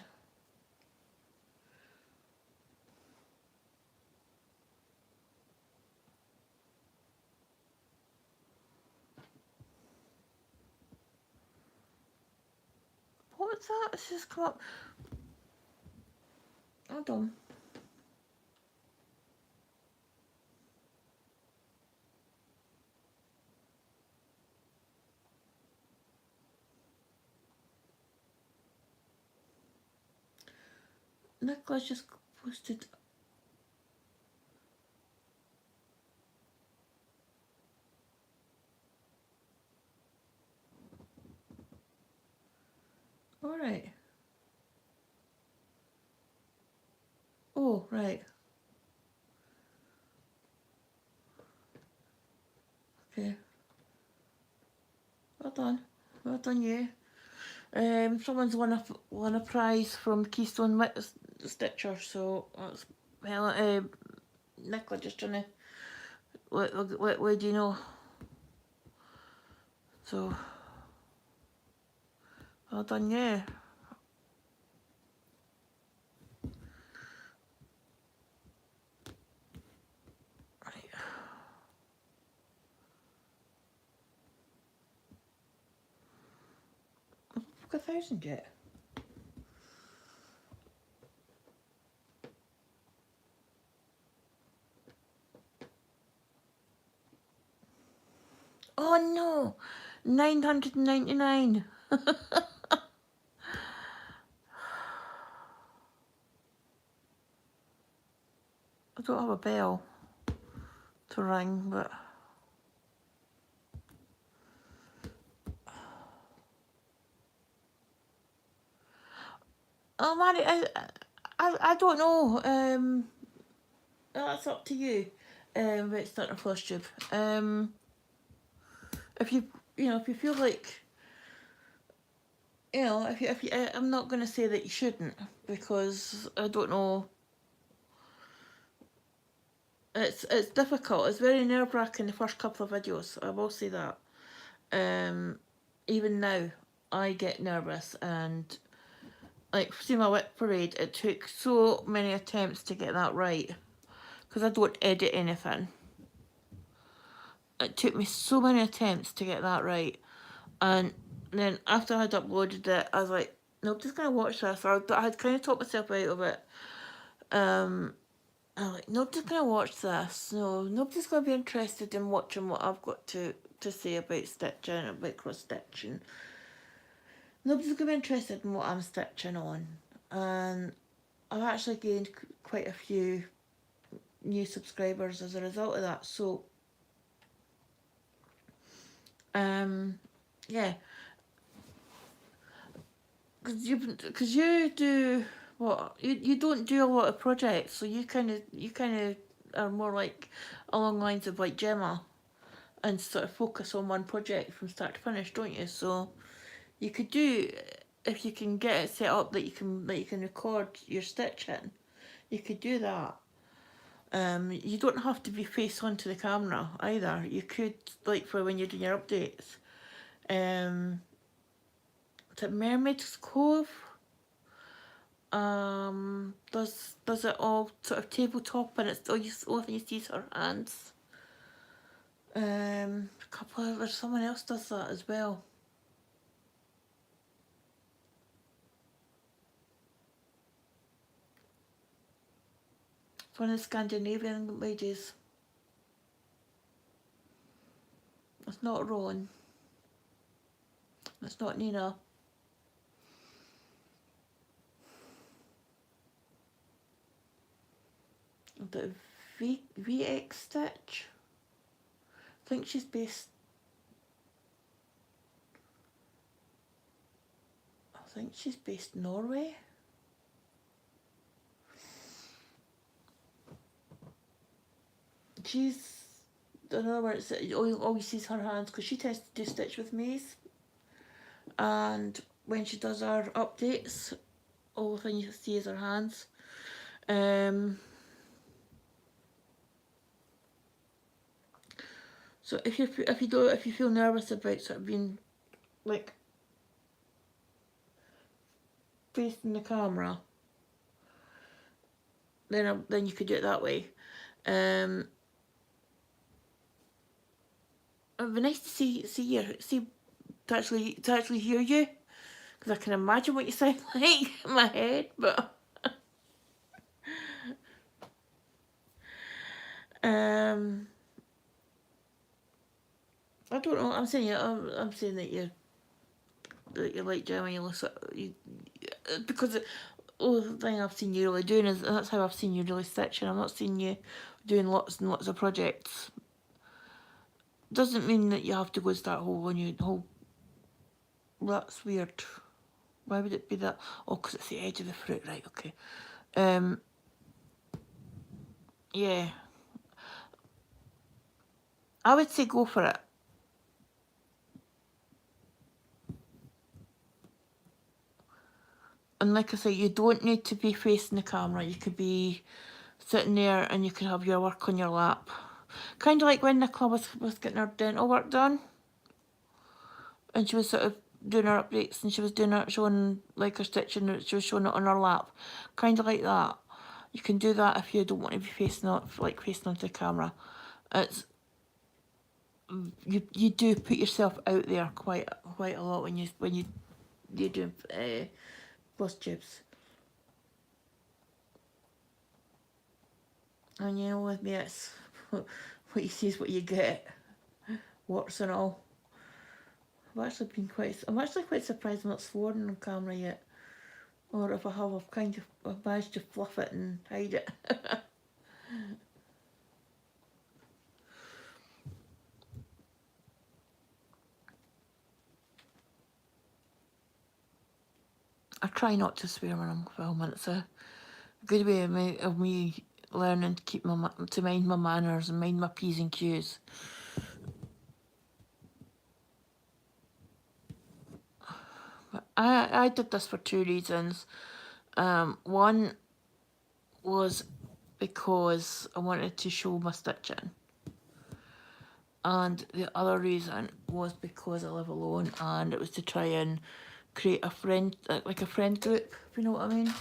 What's that? It's just come up. Hold on. Nicholas just posted. All right. Oh, right. Okay. Well done. Well done, you. Someone's won a prize from Keystone Stitcher, so that's well. Nicola just trying to let you know. So well done, yeah. Right. I've got 1,000 yet. Oh no, 999. I don't have a bell to ring, but oh man, I don't know. That's up to you. But it's not a flush tube. If if you feel like, if you, I'm not going to say that you shouldn't, because I don't know. It's difficult. It's very nerve-wracking the first couple of videos. I will say that. Even now, I get nervous, and like see my wit parade. It took so many attempts to get that right, because I don't edit anything. It took me so many attempts to get that right, and then after I had uploaded it, I was like, nobody's gonna watch this. Or I had kind of talked myself out of it. I'm like, nobody's gonna watch this. No, nobody's gonna be interested in watching what I've got to say about stitching, about cross stitching. Nobody's gonna be interested in what I'm stitching on. And I've actually gained quite a few new subscribers as a result of that. So, yeah, because you do what you don't do a lot of projects, so you kind of are more like along the lines of like Gemma, and sort of focus on one project from start to finish, don't you? So you could do, if you can get it set up that you can record your stitching, you could do that. You don't have to be face onto the camera either. You could, like for when you're doing your updates. Is it Mermaid's Cove? Does it all sort of tabletop, and it's all only thing you see is her hands. A couple of there's someone else does that as well. It's one of the Scandinavian ladies. It's not Rowan. It's not Nina. The VX Stitch. I think she's based. I think she's based Norway. She's, in other words, always sees her hands because she tends to do stitch with maze. And when she does her updates, all the thing you see is her hands. So if you feel nervous about sort of being like facing the camera, then you could do it that way. It'd be nice to see to actually hear you, because I can imagine what you sound like in my head, but I don't know. I'm saying I'm saying that you like Gemma. You look you because the thing I've seen you really doing is that's how I've seen you really stitching. I'm not seeing you doing lots and lots of projects. Doesn't mean that you have to go and start whole. That's weird. Why would it be that? Oh, because it's the edge of the fruit, right? Okay. Yeah. I would say go for it. And like I say, you don't need to be facing the camera. You could be sitting there and you could have your work on your lap. Kind of like when Nicola was getting her dental work done. And she was sort of doing her updates and she was doing her, showing like her stitching, and she was showing it on her lap. Kind of like that. You can do that if you don't want to be facing onto the camera. It's you do put yourself out there quite a lot when you're doing bust tubes. And you know, with me, it's what you see is what you get, warts and all. I'm actually quite surprised I'm not sworn on camera yet. Or if I have, I've managed to fluff it and hide it. I try not to swear when I'm filming. It's a good way of me learning to to mind my manners and mind my P's and Q's. But I did this for two reasons. One was because I wanted to show my stitching. And the other reason was because I live alone and it was to try and create a friend, like a friend group, if you know what I mean.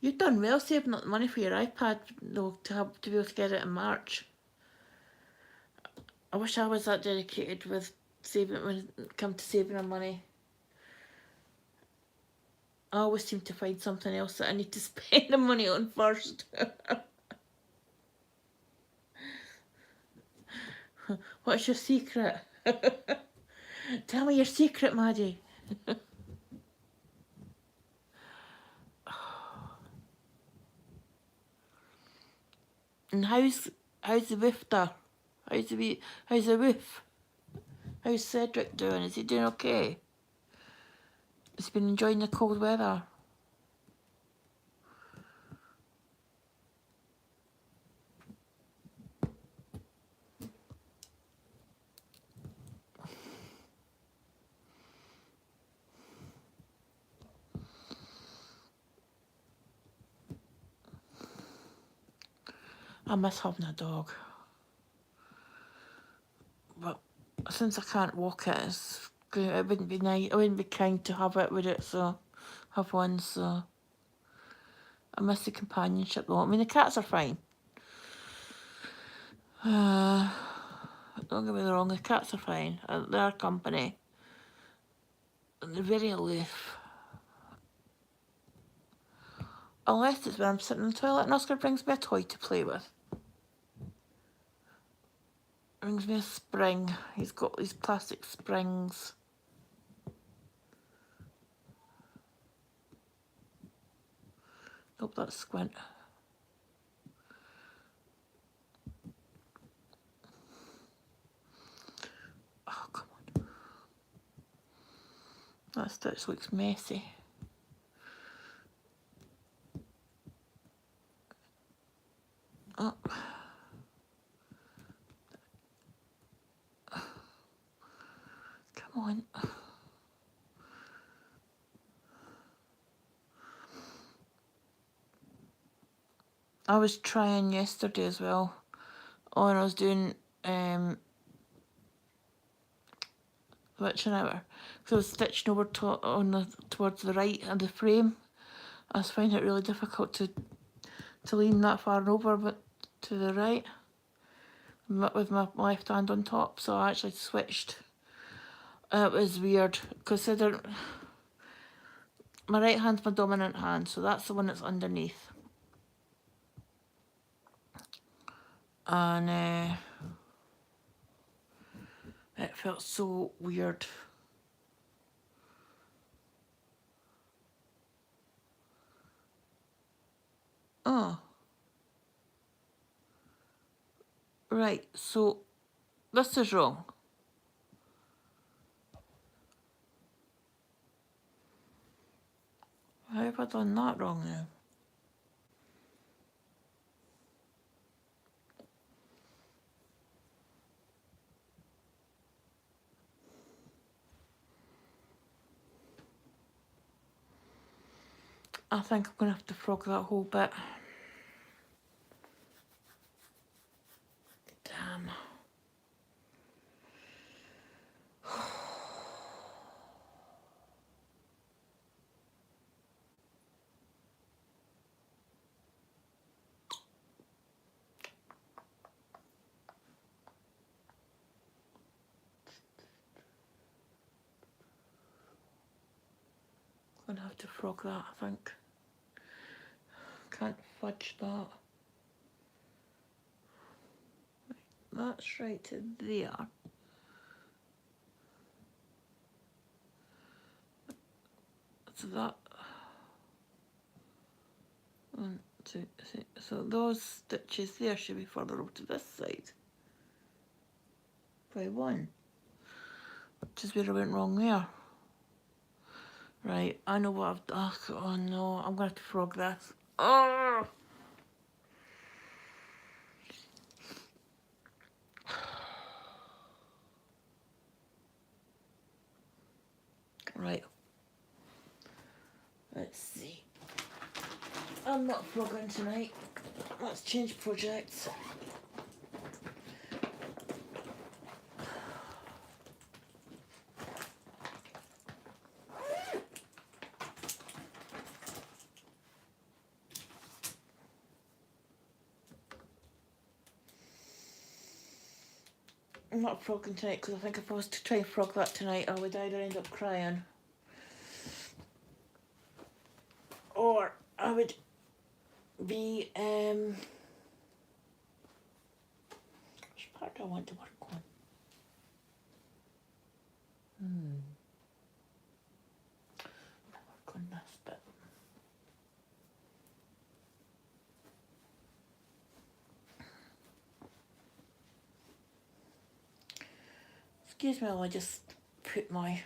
You've done well saving up the money for your iPad though to be able to get it in March. I wish I was that dedicated with saving when it comes to saving our money. I always seem to find something else that I need to spend the money on first. What's your secret? Tell me your secret, Maddie. And how's the roof there? How's the roof? How's Cedric doing? Is he doing okay? Has he been enjoying the cold weather? I miss having a dog. But since I can't walk it, it wouldn't be nice. It wouldn't be kind to have it, would it? So have one. So I miss the companionship though. I mean, the cats are fine. Don't get me wrong, the cats are fine. They're company. And they're very aloof. Unless it's when I'm sitting in the toilet and Oscar brings me a toy to play with. Brings me a spring. He's got these plastic springs. Hope that's squint. Oh, come on. That stitch looks messy. Oh. Come on. I was trying yesterday as well. Oh, and I was doing witching hour. So I was stitching over towards the right of the frame. I was finding it really difficult to lean that far over, but to the right with my left hand on top, so I actually switched. It was weird, considering my right hand's my dominant hand, so that's the one that's underneath. And it felt so weird. Oh. Right, so this is wrong. How have I done that wrong now? I think I'm going to have to frog that whole bit. Damn. I'm going to have to frog that, I think. Can't fudge that. That's right to there. So that. 1, 2, 3. So those stitches there should be further over to this side. By 1. Which is where I went wrong there. Right, I know what I've done. Oh no, I'm going to have to frog this. Oh! Right. Let's see. I'm not frogging tonight. Let's change projects. I'm not frogging tonight because I think if I was to try and frog that tonight, I would either end up crying or I would be which part do I want to work on? Work on this bit. Excuse me while I just put my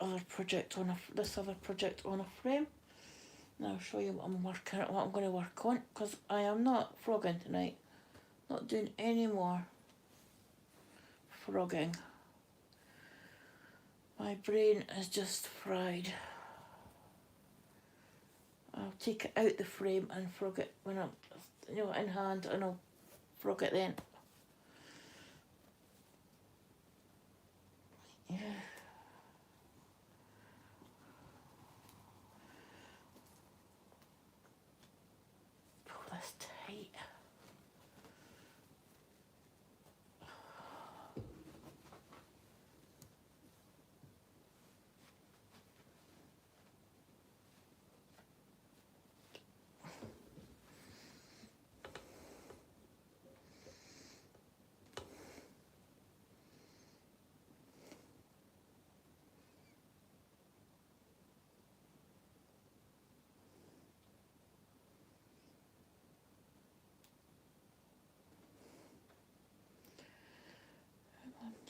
other project on this other project on a frame. Now I'll show you what I'm working at, what I'm going to work on, because I am not frogging tonight. Not doing any more frogging. My brain is just fried. I'll take it out the frame and frog it when I'm, in hand, and I'll frog it then. Yeah. Pull this tight.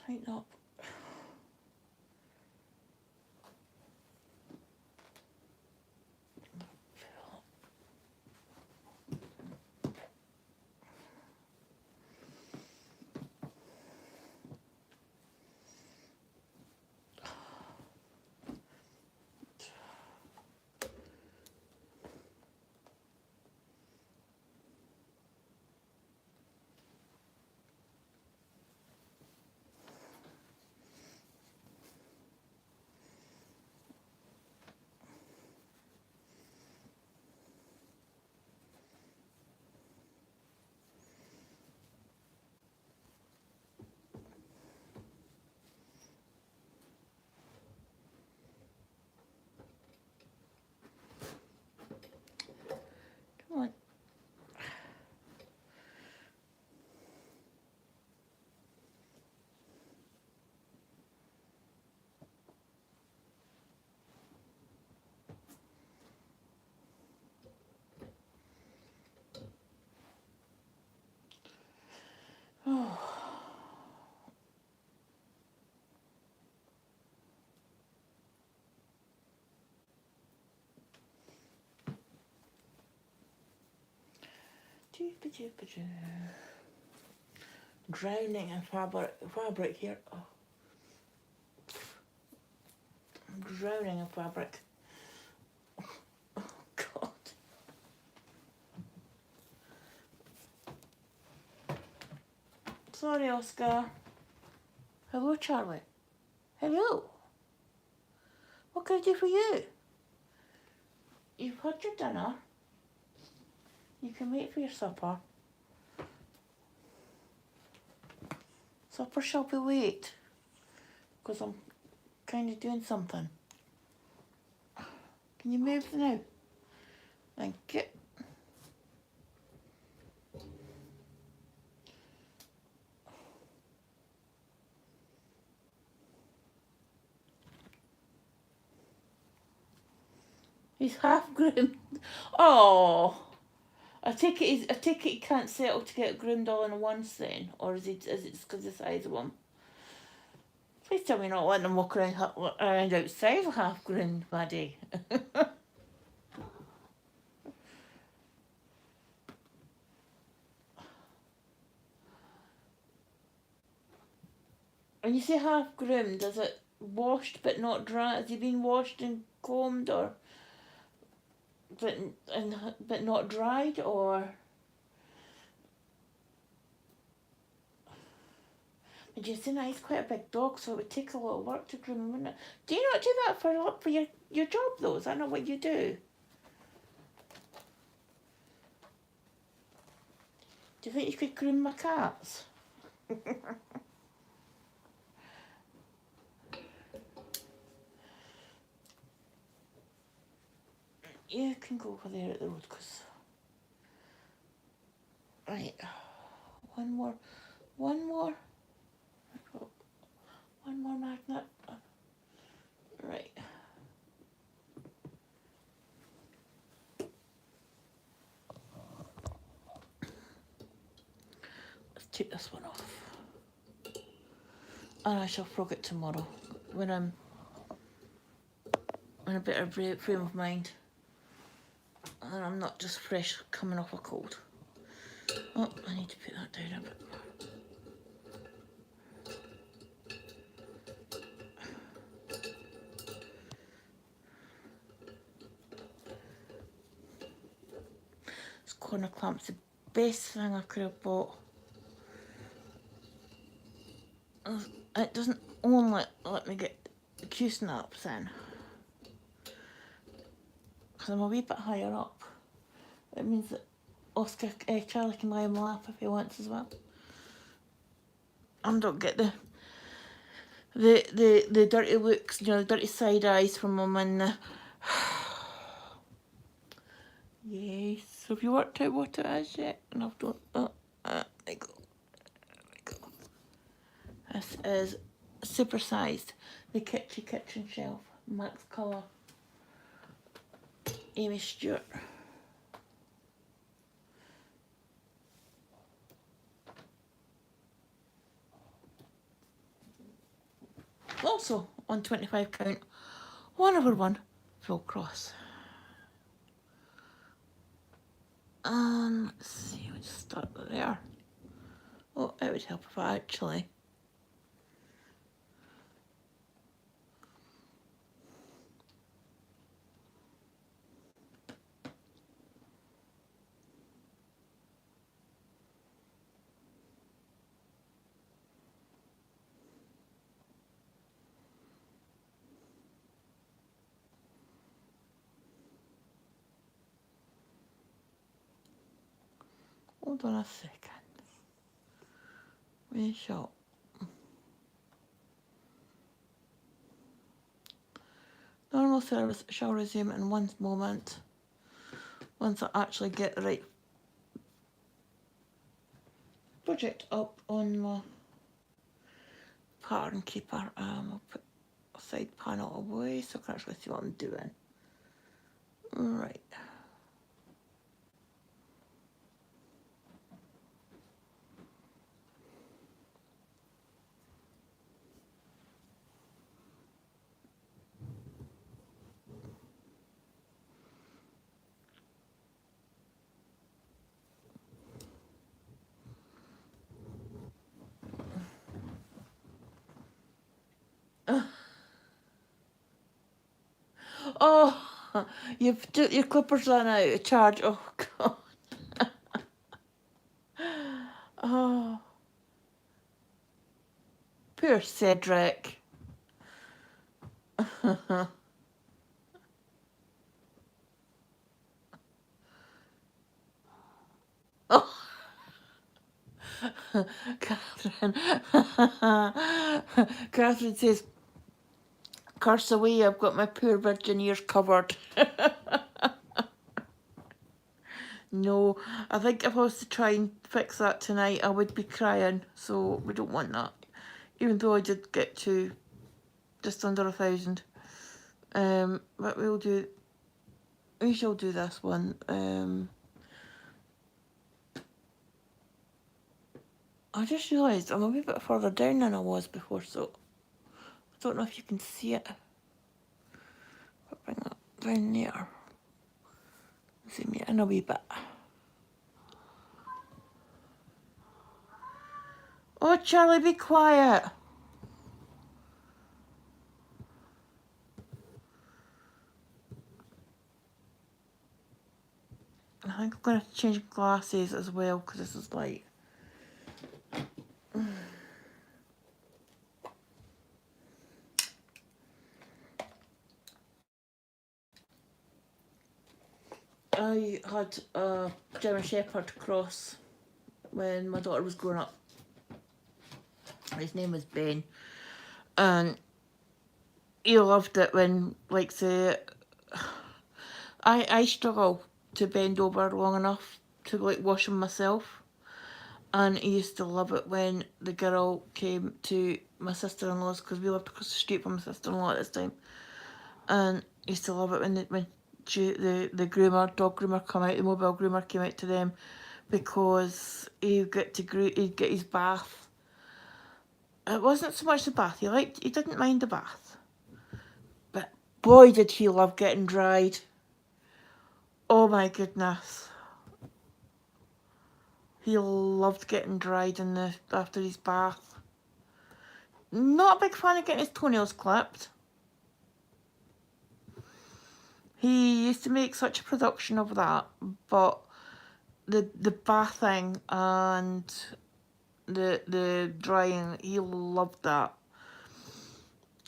Tighten up. Drowning in fabric here. Oh, I'm drowning in fabric. Oh God. Sorry, Oscar. Hello, Charlie. Hello. What can I do for you? You've had your dinner. You can wait for your supper. Supper shall be late. Because I'm kind of doing something. Can you move now? Thank you. He's half groomed. Oh, I take it he can't settle to get groomed all in once then, or is it just because of the size of him? Please tell me not letting him walk around outside half groomed, Maddie. When you say half groomed, is it washed but not dry? Has he been washed and combed, or but not dried, or? And you see, he's quite a big dog, so it would take a lot of work to groom him, wouldn't it? Do you not do that for your job though? Is that not what you do? Do you think you could groom my cats? You can go over there at the road, cause right, one more, one more magnet. Right. Let's take this one off. And I shall frog it tomorrow when I'm in a better frame of mind. And I'm not just fresh coming off a cold. Oh, I need to put that down a bit more. This corner clamp's the best thing I could have bought. It doesn't only let me get the Q-snaps in, because I'm a wee bit higher up. It means that Charlie can lie in my lap if he wants as well. And don't get the dirty looks, the dirty side eyes from mum and the... Yes, have you worked out what it is yet? And I've done... there we go. This is supersized. The kitchen shelf. Max Colour. Amy Stewart. Also on 25 count, 1/1 full cross. Let's see, we'll just start there. Oh, it would help if I actually... Hold on a second. We shall... Normal service shall resume in 1 moment once I actually get the right project up on my pattern keeper. I'll put a side panel away so I can actually see what I'm doing. Right. Oh, your clippers ran out of charge. Oh, God. Oh, poor Cedric. Oh, Catherine. Catherine says, curse away, I've got my poor virgin ears covered. No, I think if I was to try and fix that tonight, I would be crying, so we don't want that. Even though I did get to just under 1,000. But we shall do this one. I just realised I'm a wee bit further down than I was before, so I don't know if you can see it. But bring that down there. Zoom it in a wee bit. Oh, Charlie, be quiet. I think I'm going to change glasses as well, because this is light. I had a German Shepherd cross when my daughter was growing up. His name was Ben. And he loved it when, like, say, I struggle to bend over long enough to, like, wash him myself. And he used to love it when the girl came to my sister-in-law's, because we lived across the street from my sister-in-law at this time. And he used to love it when the groomer, dog groomer come out, the mobile groomer came out to them, because he'd get his bath. It wasn't so much the bath, he didn't mind the bath. But boy did he love getting dried. Oh my goodness. He loved getting dried after his bath. Not a big fan of getting his toenails clipped. He used to make such a production of that, but the bathing and the drying, he loved that.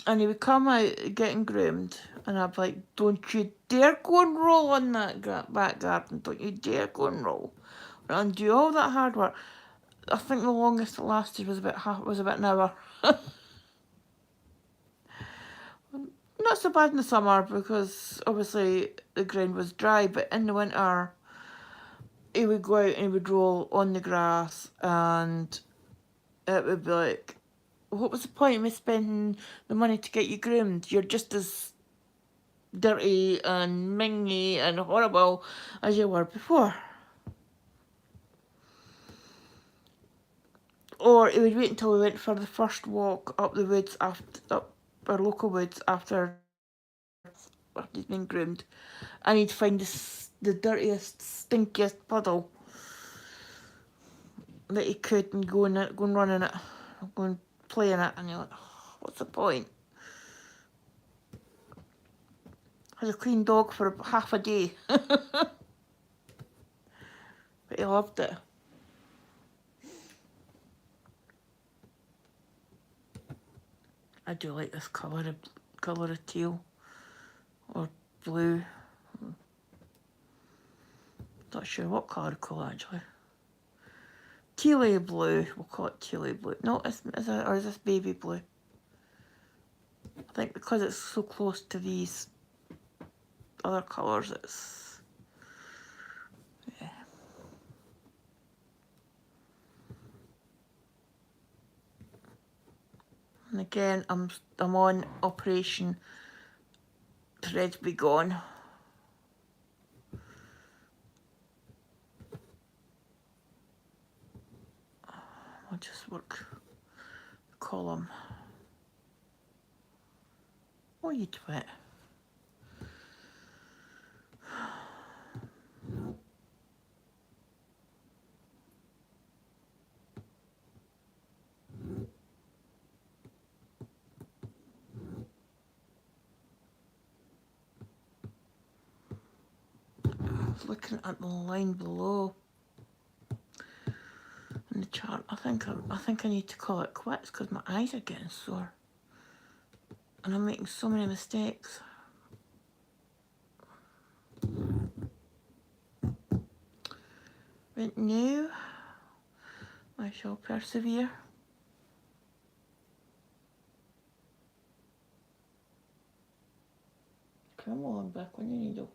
And he would come out getting groomed, and I'd be like, don't you dare go and roll on that back garden, don't you dare go and roll. And do all that hard work. I think the longest it lasted was about an hour. Not so bad in the summer, because obviously the ground was dry, but in the winter he would go out and he would roll on the grass, and it would be like, what was the point of me spending the money to get you groomed? You're just as dirty and mingy and horrible as you were before. Or he would wait until we went for the first walk up the woods, up our local woods, after he'd been groomed, and he'd find the dirtiest, stinkiest puddle that he could, and go and run in it, go and play in it, and you're like, oh, what's the point? Had a clean dog for half a day. But he loved it. I do like this colour of teal or blue. Not sure what colour to call it, actually. Tealy blue. We'll call it tealy blue. No, is this baby blue? I think because it's so close to these other colours, it's... yeah. And again, I'm on Operation Threads Be Gone. I'll just work the column. Oh, you twit. was looking at the line below in the chart. I think I need to call it quits because my eyes are getting sore. And I'm making so many mistakes. But now, I shall persevere. Come on, back on your needle.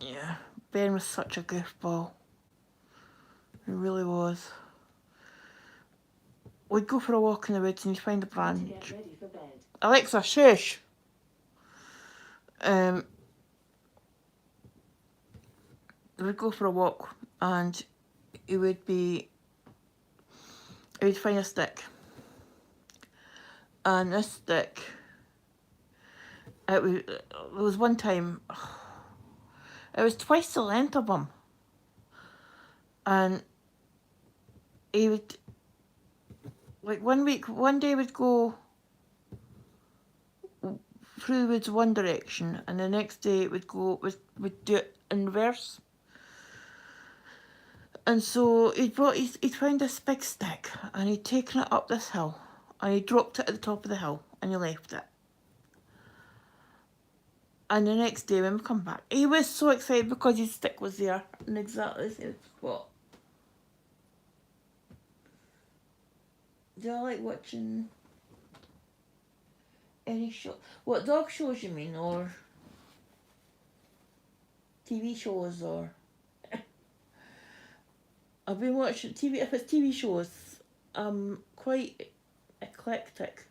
Yeah, Ben was such a goofball. He really was. We'd go for a walk in the woods and you'd find a branch. Alexa, shush! We'd go for a walk and he would find a stick. And this stick, there was one time, it was twice the length of him. And he would, like one day we'd go through the woods one direction and the next day we'd do it in reverse. And so he'd found this big stick and he'd taken it up this hill and he dropped it at the top of the hill and he left it. And the next day when we come back, he was so excited because his stick was there in exactly the same spot. Do I like watching any show? What dog shows you mean, or TV shows, or? I've been watching TV. If it's TV shows, I'm quite eclectic.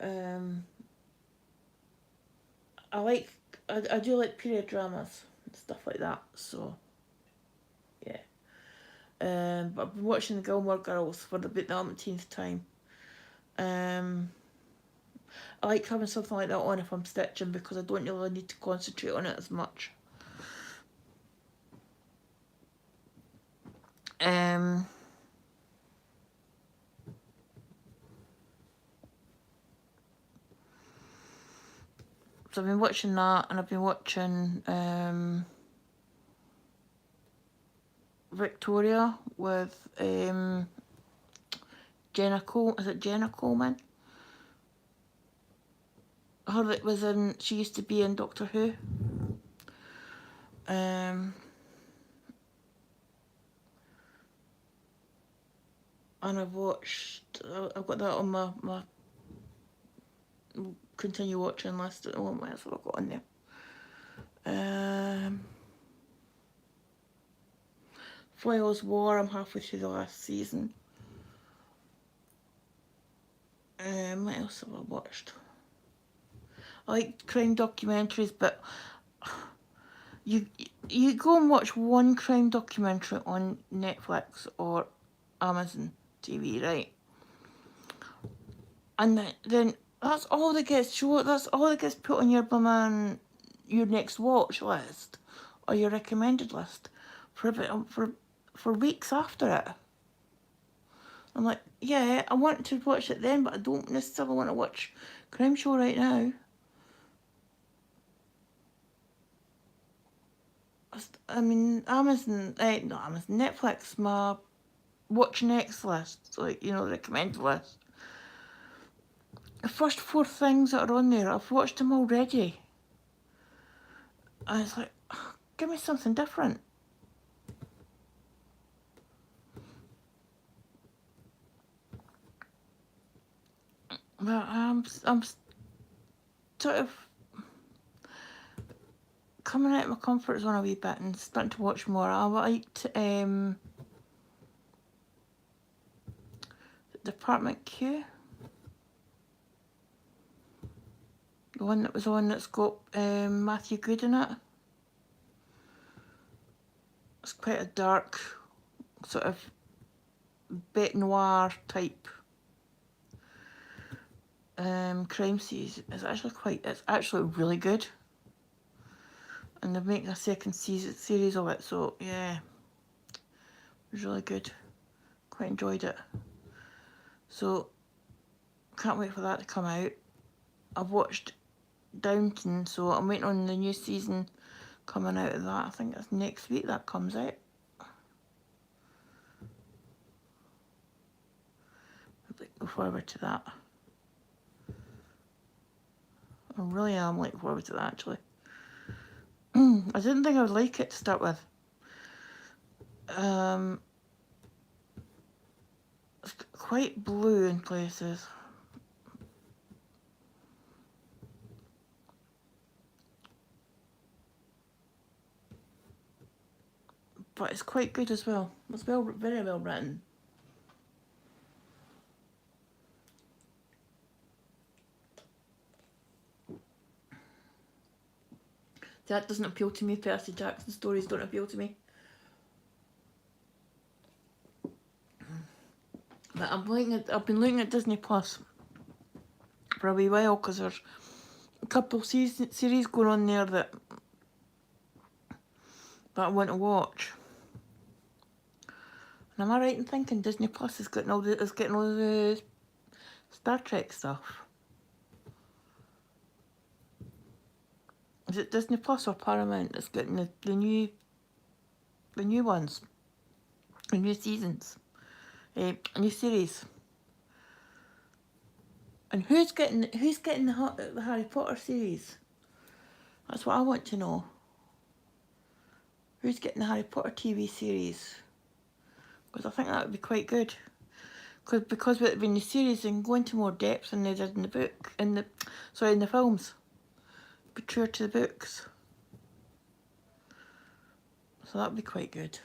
I do like period dramas and stuff like that. So, yeah. But I've been watching the Gilmore Girls for about the umpteenth time. I like having something like that on if I'm stitching because I don't really need to concentrate on it as much. So I've been watching that, and I've been watching Victoria with Jenna Coleman? Her that was in, she used to be in Doctor Who. And I've got that on my continue watching list at the moment. What else have I got on there? Foyle's War, I'm halfway through the last season. What else have I watched? I like crime documentaries, but you go and watch one crime documentary on Netflix or Amazon TV, right? And then that's all that gets shown. That's all that gets put on your next watch list or your recommended list for weeks after it. I'm like, yeah, I want to watch it then, but I don't necessarily want to watch crime show right now. I mean, Netflix, my watch next list, like, recommended list. The first 4 things that are on there, I've watched them already. And it's like, give me something different. But I'm sort of coming out of my comfort zone a wee bit and starting to watch more. I liked Department Q. The one that was on that's got Matthew Good in it. It's quite a dark, sort of bête noir type crime series. It's actually really good. and they're making a second series of it, so yeah, it was really good. Quite enjoyed it. So can't wait for that to come out. I've watched Downton, so I'm waiting on the new season coming out of that. I think it's next week that comes out. I'd look forward to that. I really am looking forward to that, actually. I didn't think I would like it to start with. It's quite blue in places. But it's quite good as well. It's very well written. That doesn't appeal to me. Percy Jackson stories don't appeal to me. But I've been looking at Disney Plus for a wee while because there's a couple of series going on there that I want to watch. And am I right in thinking Disney Plus is getting all the Star Trek stuff? Is it Disney Plus or Paramount that's getting the new ones, the new seasons, new series? And who's getting the Harry Potter series? That's what I want to know. Who's getting the Harry Potter TV series? Because I think that would be quite good. Because with it being the series and go into more depth than they did in the book, in the films. Be true to the books. So that'd be quite good.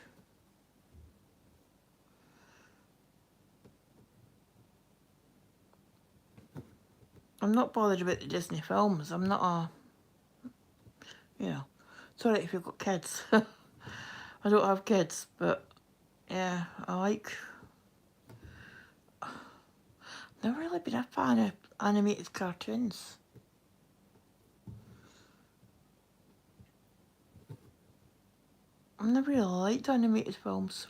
I'm not bothered about the Disney films. I'm not it's alright if you've got kids. I don't have kids, but yeah, I've never really been a fan of animated cartoons. I've never really liked animated films.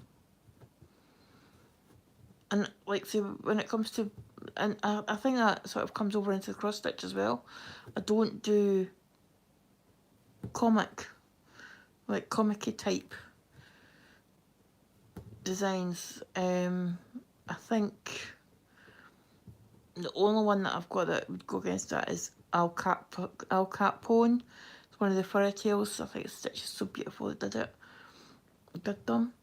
And like, say, when it comes to, and I think that sort of comes over into the cross stitch as well. I don't do comic-y type designs. I think the only one that I've got that would go against that is Al Capone. It's one of the fairy tales. I think Stitch is so beautiful that did them.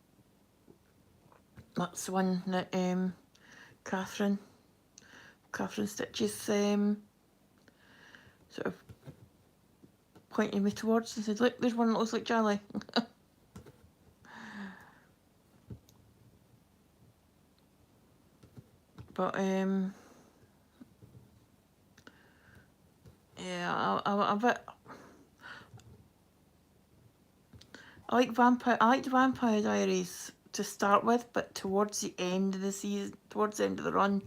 That's the one that Catherine Stitch's sort of pointed me towards and said, look, there's one that looks like Charlie. But yeah, I liked Vampire Diaries to start with, but towards the end of the season, towards the end of the run,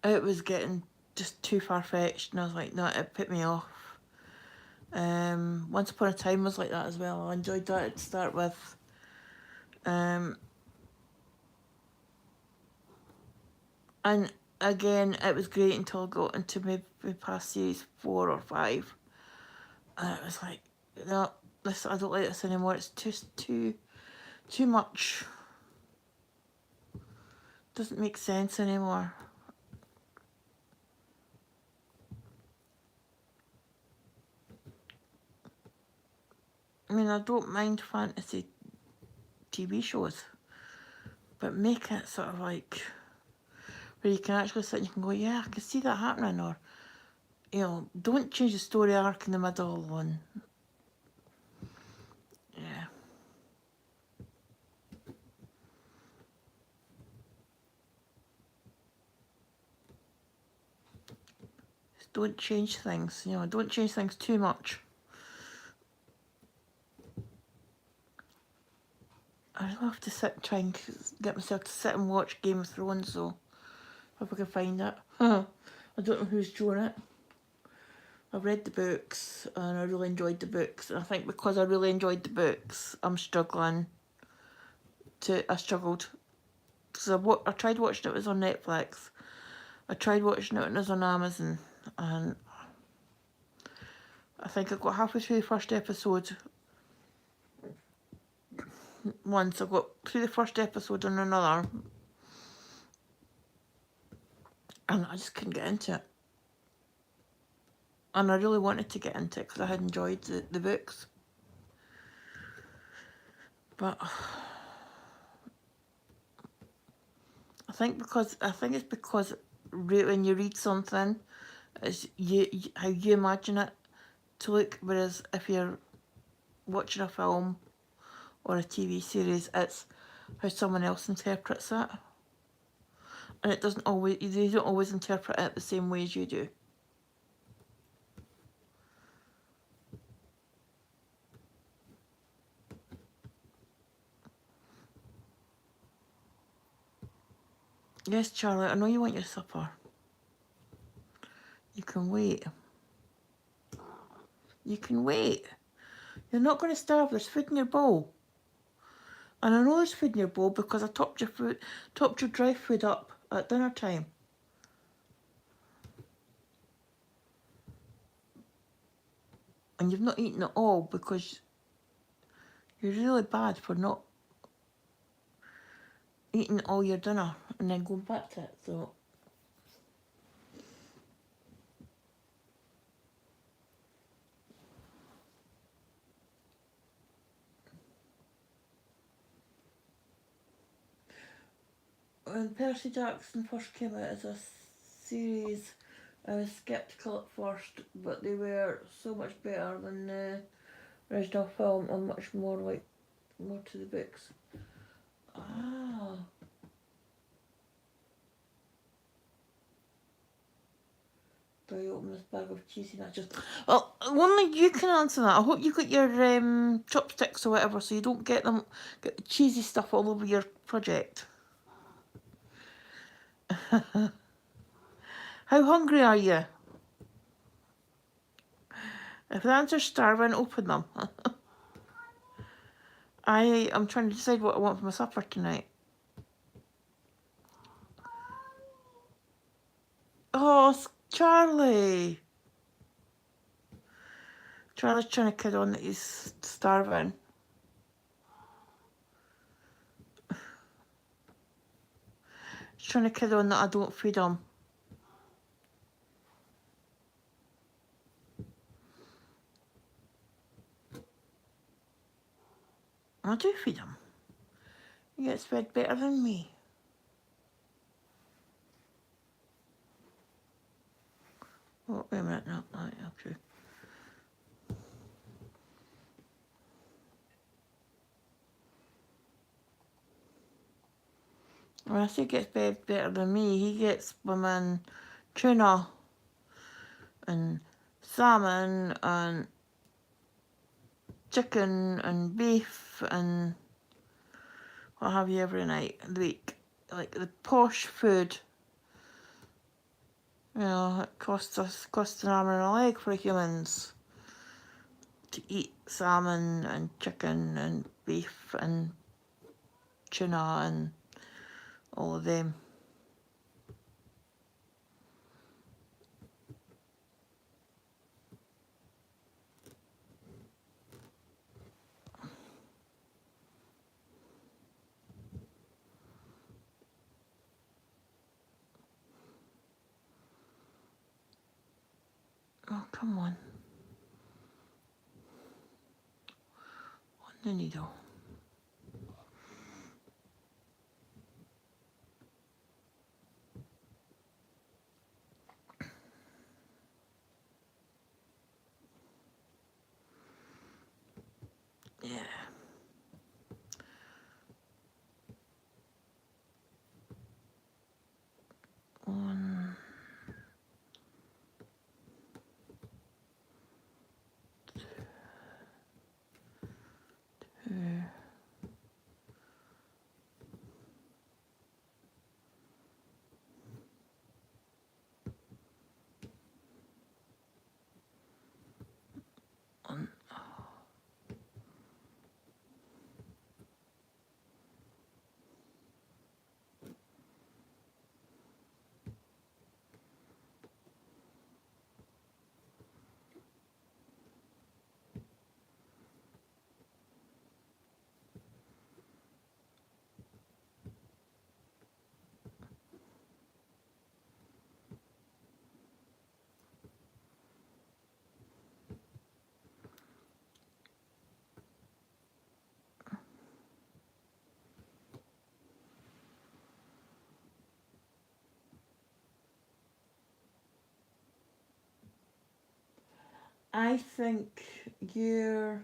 it was getting just too far-fetched, and I was like, no, it put me off. Once Upon a Time was like that as well. I enjoyed that to start with. And again, it was great until I got into maybe past series 4 or 5. And it was like, no, I don't like this anymore. It's just too much. Doesn't make sense anymore. I mean, I don't mind fantasy TV shows, but make it sort of like where you can actually sit and you can go, yeah, I can see that happening, or don't change the story arc in the middle. And yeah, just don't change things. Don't change things too much. I'd love to sit and try and get myself to sit and watch Game of Thrones, though, if I can find it. I don't know who's doing it. I've read the books and I really enjoyed the books. And I think because I really enjoyed the books, I struggled. Because I tried watching it, it was on Netflix. I tried watching it when it was on Amazon. And I think I got halfway through the first episode once. I got through the first episode on another. And I just couldn't get into it. And I really wanted to get into it because I had enjoyed the books. But I think it's because when you read something, it's how you imagine it to look. Whereas if you're watching a film or a TV series, it's how someone else interprets it, and it doesn't always. They don't always interpret it the same way as you do. Yes, Charlie, I know you want your supper. You can wait. You can wait. You're not going to starve. There's food in your bowl. And I know there's food in your bowl because I topped your dry food up at dinner time. And you've not eaten it all because you're really bad for not eating all your dinner and then going back to it. So when Percy Jackson first came out as a series, I was sceptical at first, but they were so much better than the original film and much more to the books. Ah. Do I open this bag of cheesy nachos? Well, only you can answer that. I hope you got your chopsticks or whatever so you don't get the cheesy stuff all over your project. How hungry are you? If the answer's starving, open them. I'm trying to decide what I want for my supper tonight. Oh, Charlie. Charlie's trying to kid on that he's starving. He's trying to kid on that I don't feed him. I do feed him. He gets fed better than me. Oh, wait a minute, no, okay. When I say gets fed better than me, he gets women tuna and salmon and chicken and beef and what have you every night of the week. Like the posh food. You know, it costs an arm and a leg for humans to eat salmon and chicken and beef and tuna and all of them. Oh, come on. On the needle. Yeah. One. Two. I think you're...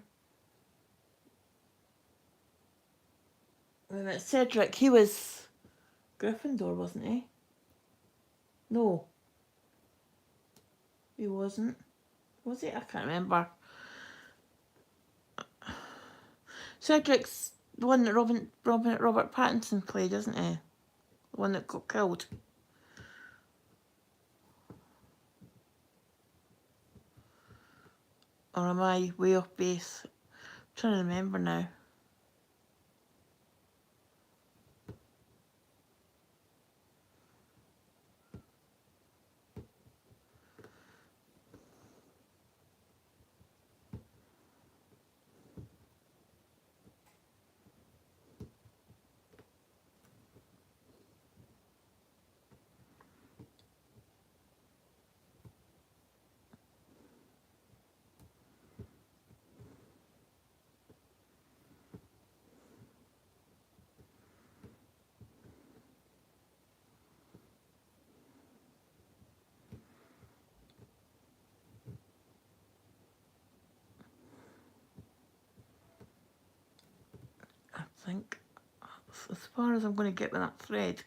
Wait a minute, Cedric, he was Gryffindor, wasn't he? No, he wasn't. Was he? I can't remember. Cedric's the one that Robert Pattinson played, isn't he? The one that got killed. Or am I way off base? I'm trying to remember now. I think as far as I'm going to get with that thread.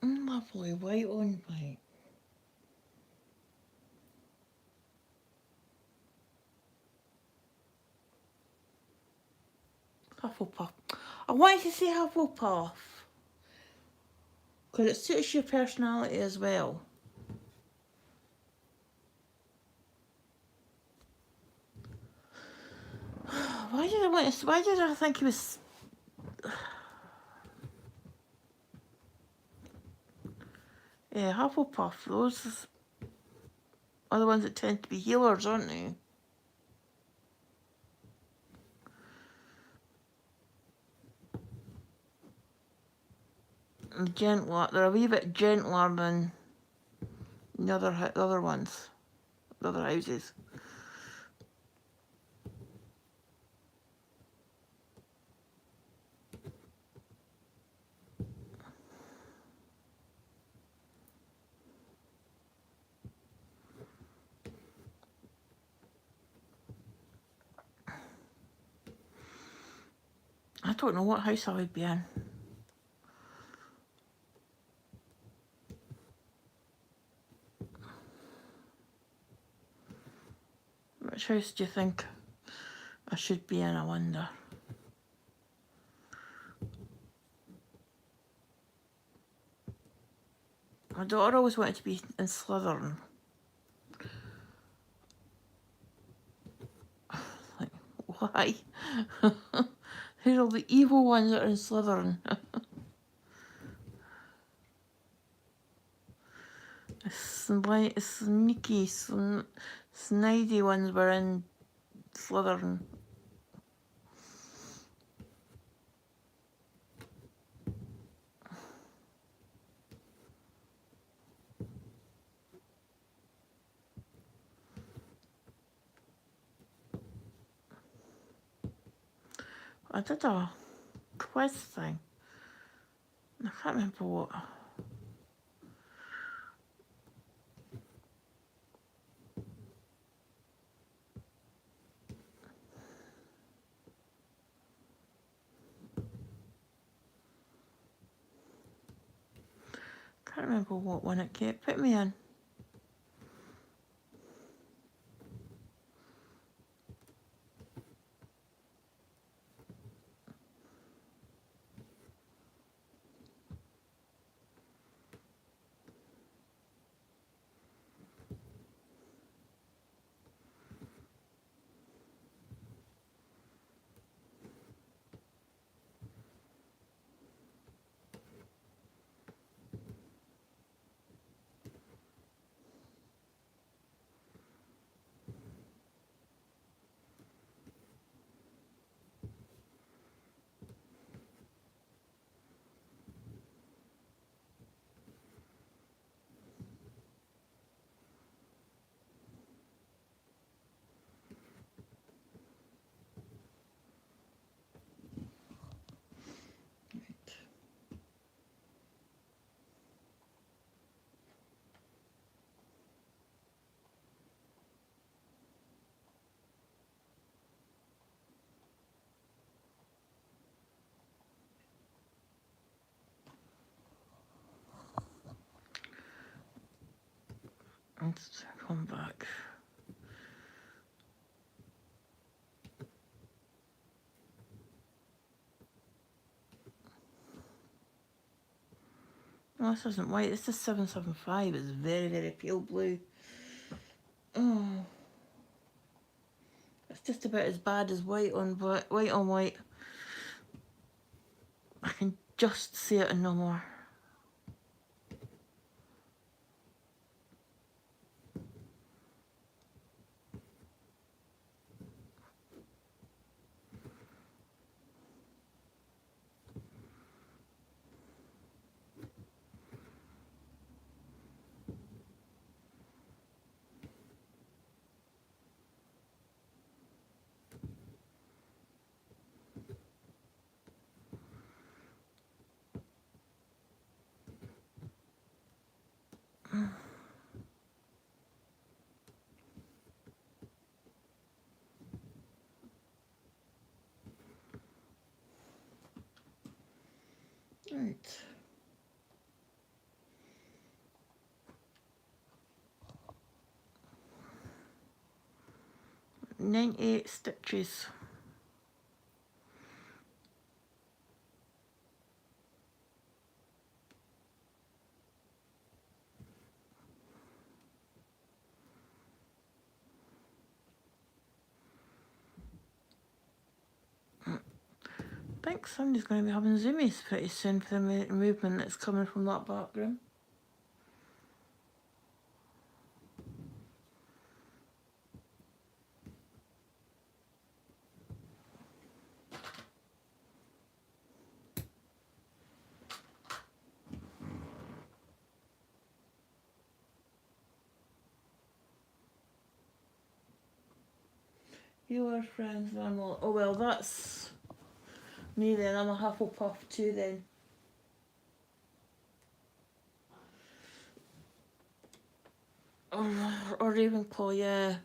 Lovely white on white. Hufflepuff. I wanted to say Hufflepuff because it suits your personality as well. Why did I want to? Why did I think he was? Yeah, Hufflepuff. Those are the ones that tend to be healers, aren't they? And gentler. They're a wee bit gentler than the other ones, the other houses. I don't know what house I would be in. Which house do you think I should be in, I wonder? My daughter always wanted to be in Slytherin. Like, why? Who's all the evil ones that are in Slytherin? Sneaky, snidey ones were in Slytherin. I did a quiz thing. I can't remember what. Can't remember what one it put me in. and come back. No, this isn't white. This is 775. It's very, very pale blue. Oh, it's just about as bad as white on white on white. I can just see it and no more. Right. 98 stitches. I think somebody's going to be having zoomies pretty soon for the movement that's coming from that back room. You are friends, Manuel. Oh well, that's me then. I'm a Hufflepuff too then. Or Ravenclaw, yeah.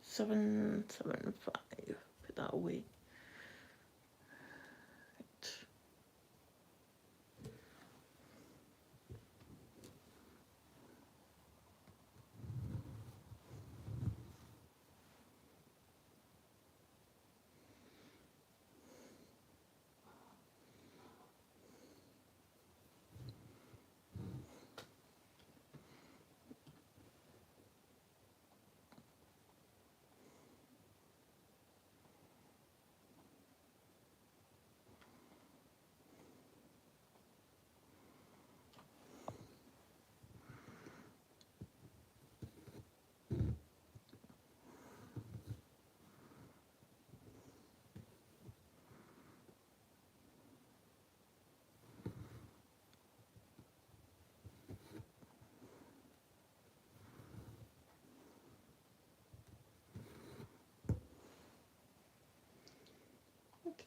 775. Put that away. Right.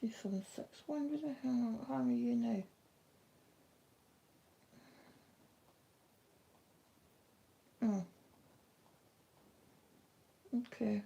Okay, 761. Where the hell are you now? Oh. Okay.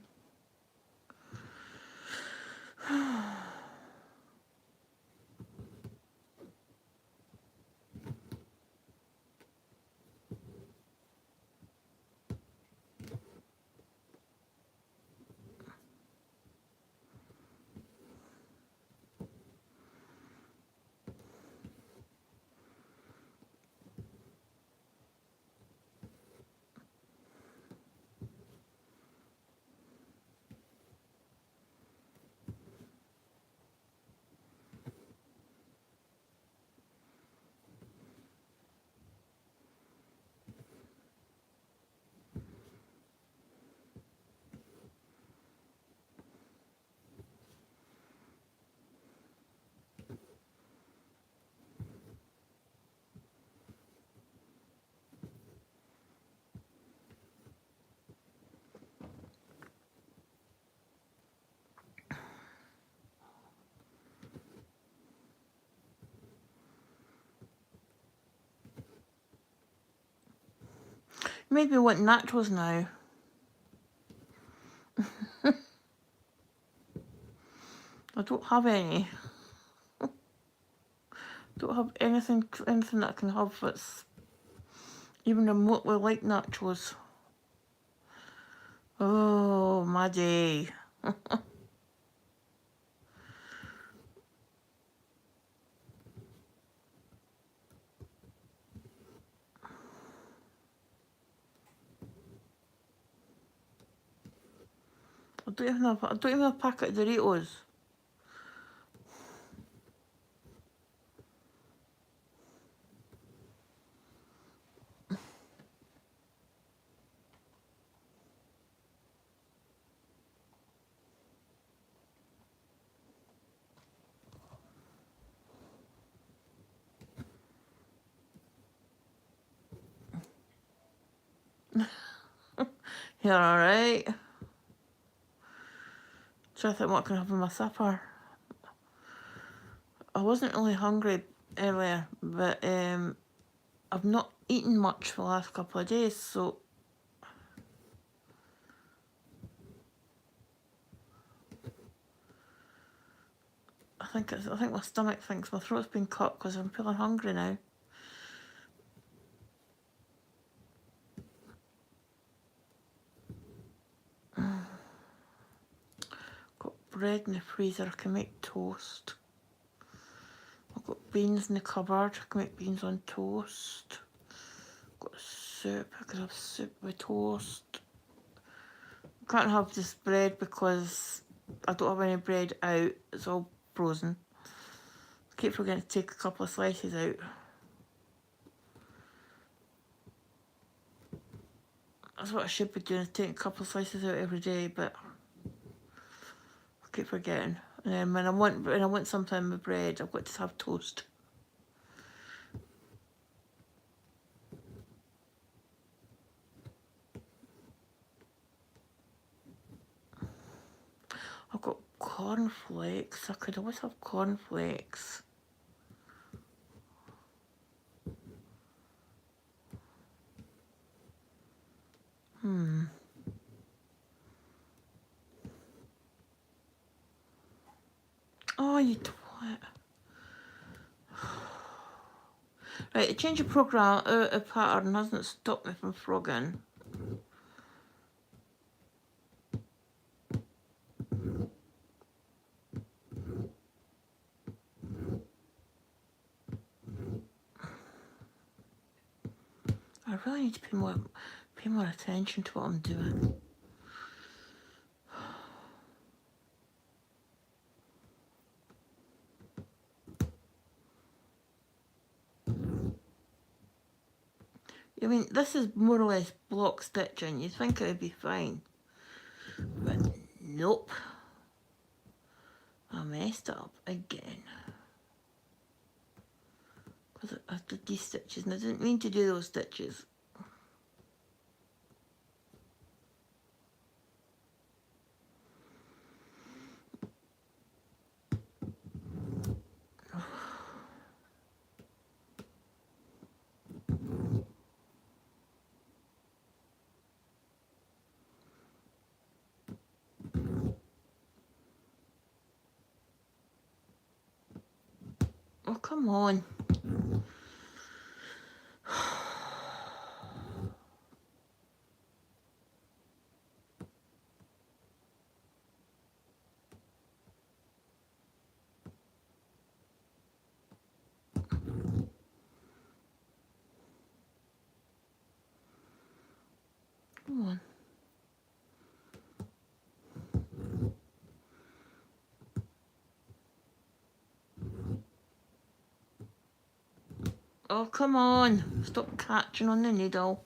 Made me want nachos now. I don't have any. Don't have anything that I can have that's even remotely like nachos. Oh, my day. I don't even have a packet of Doritos. You're alright. So I think what can I have in my supper? I wasn't really hungry earlier, but I've not eaten much for the last couple of days, so I think my stomach thinks my throat's been cut because I'm feeling hungry now. Got bread in the freezer, I can make toast. I've got beans in the cupboard, I can make beans on toast. Got soup, I can have soup with toast. Can't have this bread because I don't have any bread out, it's all frozen. I keep forgetting to take a couple of slices out. That's what I should be doing, is taking a couple of slices out every day, but I keep forgetting. And then when I want something with bread, I've got to have toast. I've got cornflakes. I could always have cornflakes. Oh, you twat. Right, the change of program pattern hasn't stopped me from frogging. I really need to pay more attention to what I'm doing. I mean, this is more or less block stitching. You'd think it would be fine. But nope. I messed up again. Because I did these stitches and I didn't mean to do those stitches. Oh, come on. Come on. Oh, come on. Stop catching on the needle.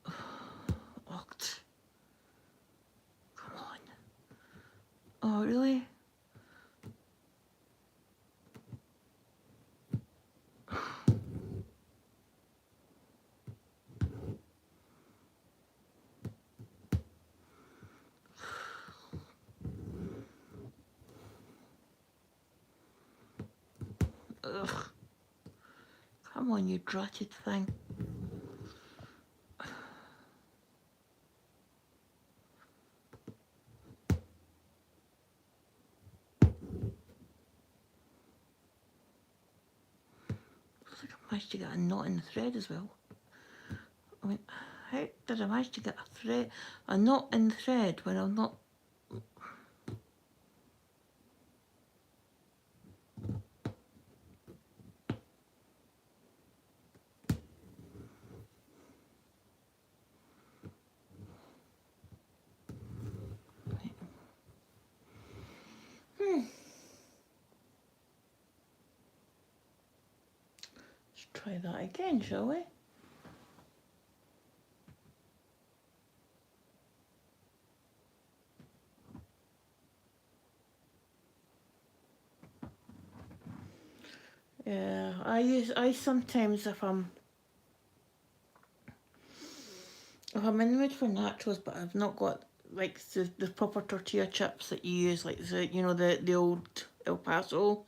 Oh, come on. Oh, really? Ugh. Come on, you dratted thing. Looks like I managed to get a knot in the thread as well. I mean, how did I manage to get a knot in the thread when I'm not? Let's try that again, shall we? Yeah, I sometimes if I'm in the mood for nachos, but I've not got like the proper tortilla chips that you use, like the old El Paso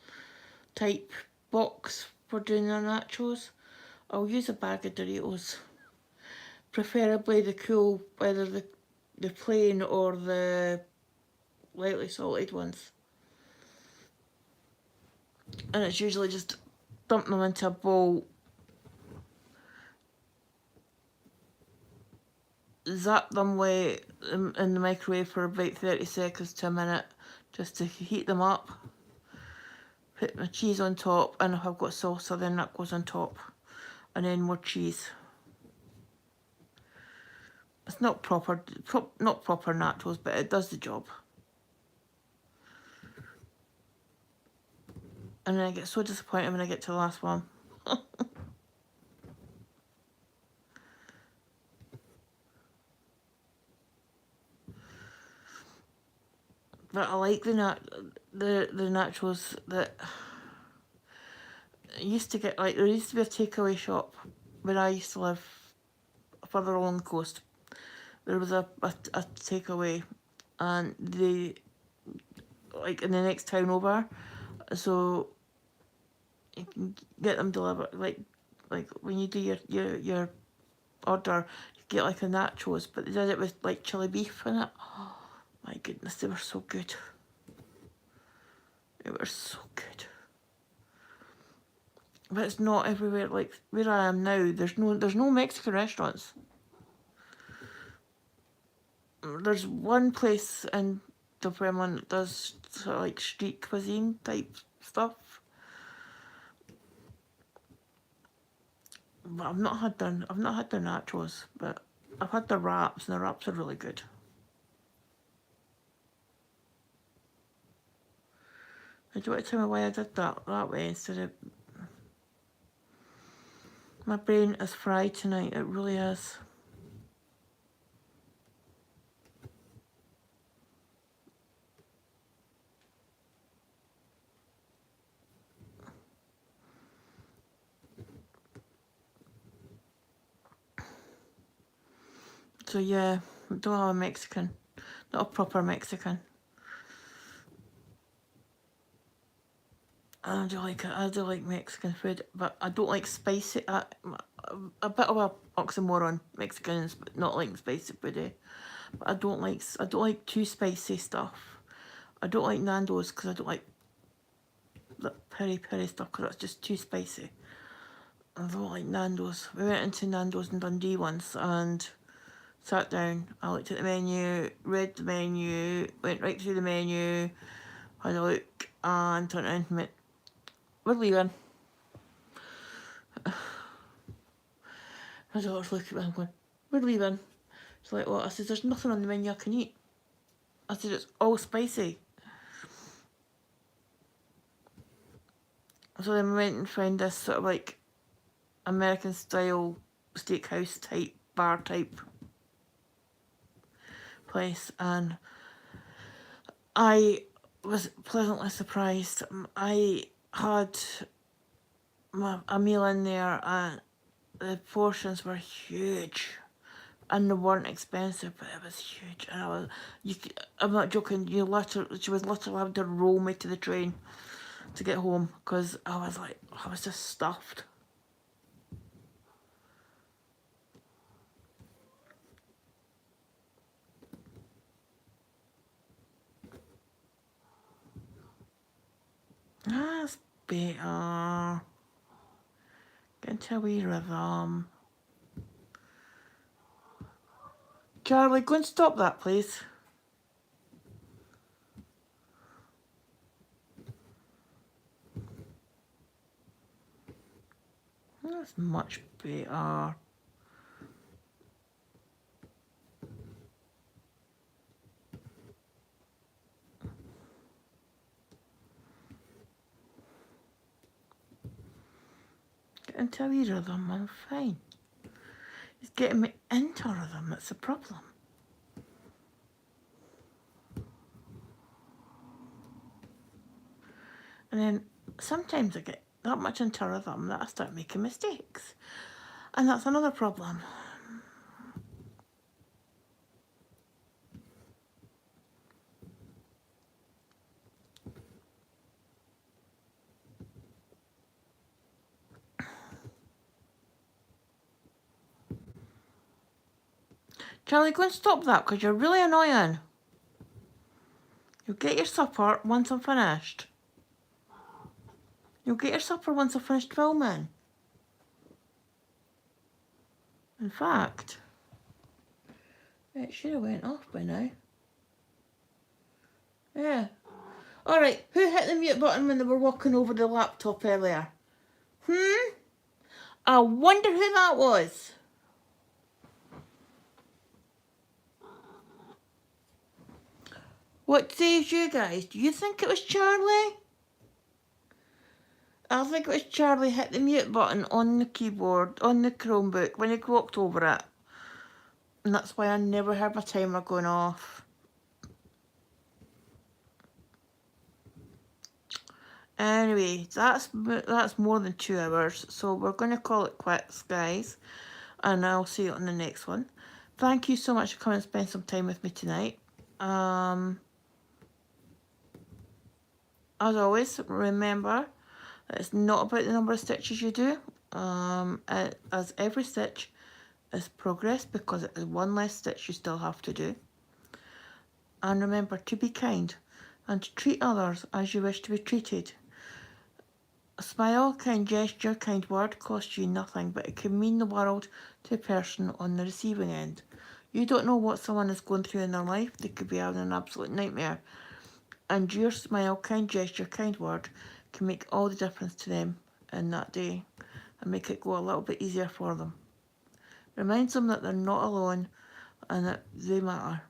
type box for doing your nachos, I'll use a bag of Doritos, preferably the cool, either the plain or the lightly salted ones, and it's usually just dump them into a bowl, zap them with in the microwave for about 30 seconds to a minute, just to heat them up. Put my cheese on top, and if I've got salsa, then that goes on top, and then more cheese. It's not proper nachos, but it does the job. And then I get so disappointed when I get to the last one. But I like the nachos that I used to get. Like, there used to be a takeaway shop where I used to live further along the coast. There was a takeaway, and they, like, in the next town over, so you can get them delivered. Like when you do your order, you get like a nachos, but they did it with like chili beef in it. Oh my goodness, they were so good. They were so good. But it's not everywhere. Like where I am now, there's no Mexican restaurants. There's one place in Dublin that does sort of like street cuisine type stuff. But I've not had their nachos, but I've had their wraps, and the wraps are really good. Do you want to tell me why I did that way instead of... My brain is fried tonight, it really is. So yeah, I don't have a Mexican, not a proper Mexican. I do like Mexican food, but I don't like spicy. A bit of a oxymoron, Mexicans, but not like spicy food. But I don't like too spicy stuff. I don't like Nando's because I don't like the peri stuff because it's just too spicy. I don't like Nando's. We went into Nando's in Dundee once and sat down. I looked at the menu, read the menu, went right through the menu, had a look, and turned around and went, "We're leaving." My daughter's looking at me, I'm going, "We're leaving." She's like, "What?" I said, "There's nothing on the menu I can eat." I said, "It's all spicy." So then we went and found this sort of like American style steakhouse type, bar type place, and I was pleasantly surprised. I had a meal in there, and the portions were huge, and they weren't expensive, but it was huge. And I'm not joking. She was literally having to roll me to the train to get home because I was just stuffed. That's better. Get into a wee rhythm. Charlie, go and stop that, please. That's much better. Get into a wee rhythm, I'm fine. He's getting me into a rhythm, that's the problem. And then sometimes I get that much into a rhythm that I start making mistakes. And that's another problem. Charlie, go and stop that because you're really annoying. You'll get your supper once I'm finished. You'll get your supper once I've finished filming. In fact, it should have went off by now. Yeah. Alright, who hit the mute button when they were walking over the laptop earlier? I wonder who that was. What says you guys? Do you think it was Charlie? I think it was Charlie hit the mute button on the keyboard, on the Chromebook, when he walked over it. And that's why I never heard my timer going off. Anyway, that's more than 2 hours, so we're going to call it quits, guys. And I'll see you on the next one. Thank you so much for coming and spending some time with me tonight. As always, remember that it's not about the number of stitches you do, as every stitch is progress because it is one less stitch you still have to do. And remember to be kind and to treat others as you wish to be treated. A smile, kind gesture, kind word costs you nothing, but it can mean the world to a person on the receiving end. You don't know what someone is going through in their life. They could be having an absolute nightmare. And your smile, kind gesture, kind word can make all the difference to them in that day and make it go a little bit easier for them. Reminds them that they're not alone and that they matter.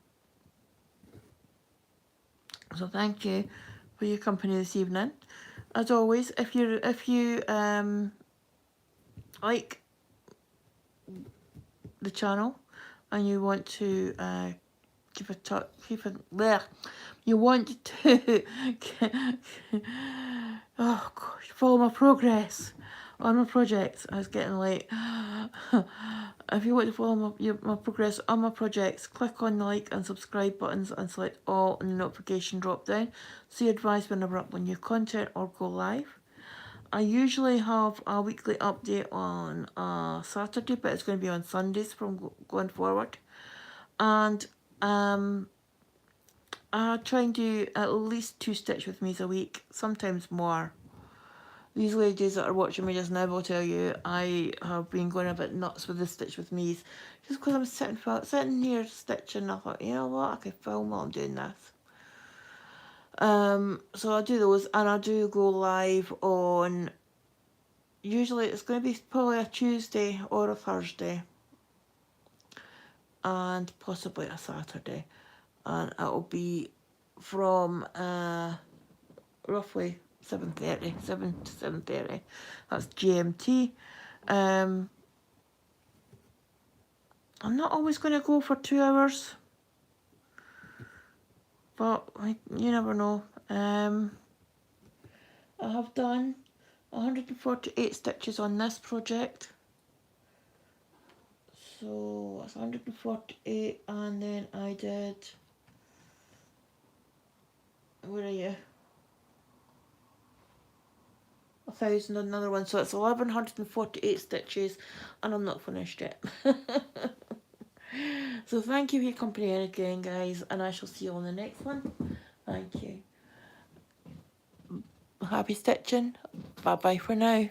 So thank you for your company this evening. As always, if you like the channel and you want to you want to oh gosh, follow my progress on my projects. I was getting late. If you want to follow my progress on my projects, click on the like and subscribe buttons and select all in the notification drop down so you're advised whenever I upload new content or go live. I usually have a weekly update on Saturday, but it's going to be on Sundays from going forward. And I try and do at least 2 stitch with me's a week, sometimes more. These ladies that are watching me just now will tell you I have been going a bit nuts with the stitch with me's just because I'm sitting here stitching. I thought, you know what, I could film while I'm doing this. So I do those, and I do go live on, usually it's going to be probably a Tuesday or a Thursday and possibly a Saturday, and it'll be from roughly 7 to 7:30. That's GMT. I'm not always going to go for 2 hours, but you never know. I have done 148 stitches on this project, so that's 148, and then I did, where are you, 1,000 on another one, so it's 1,148 stitches, and I'm not finished yet. So thank you for your company again, guys, and I shall see you on the next one. Thank you. Happy stitching. Bye bye for now.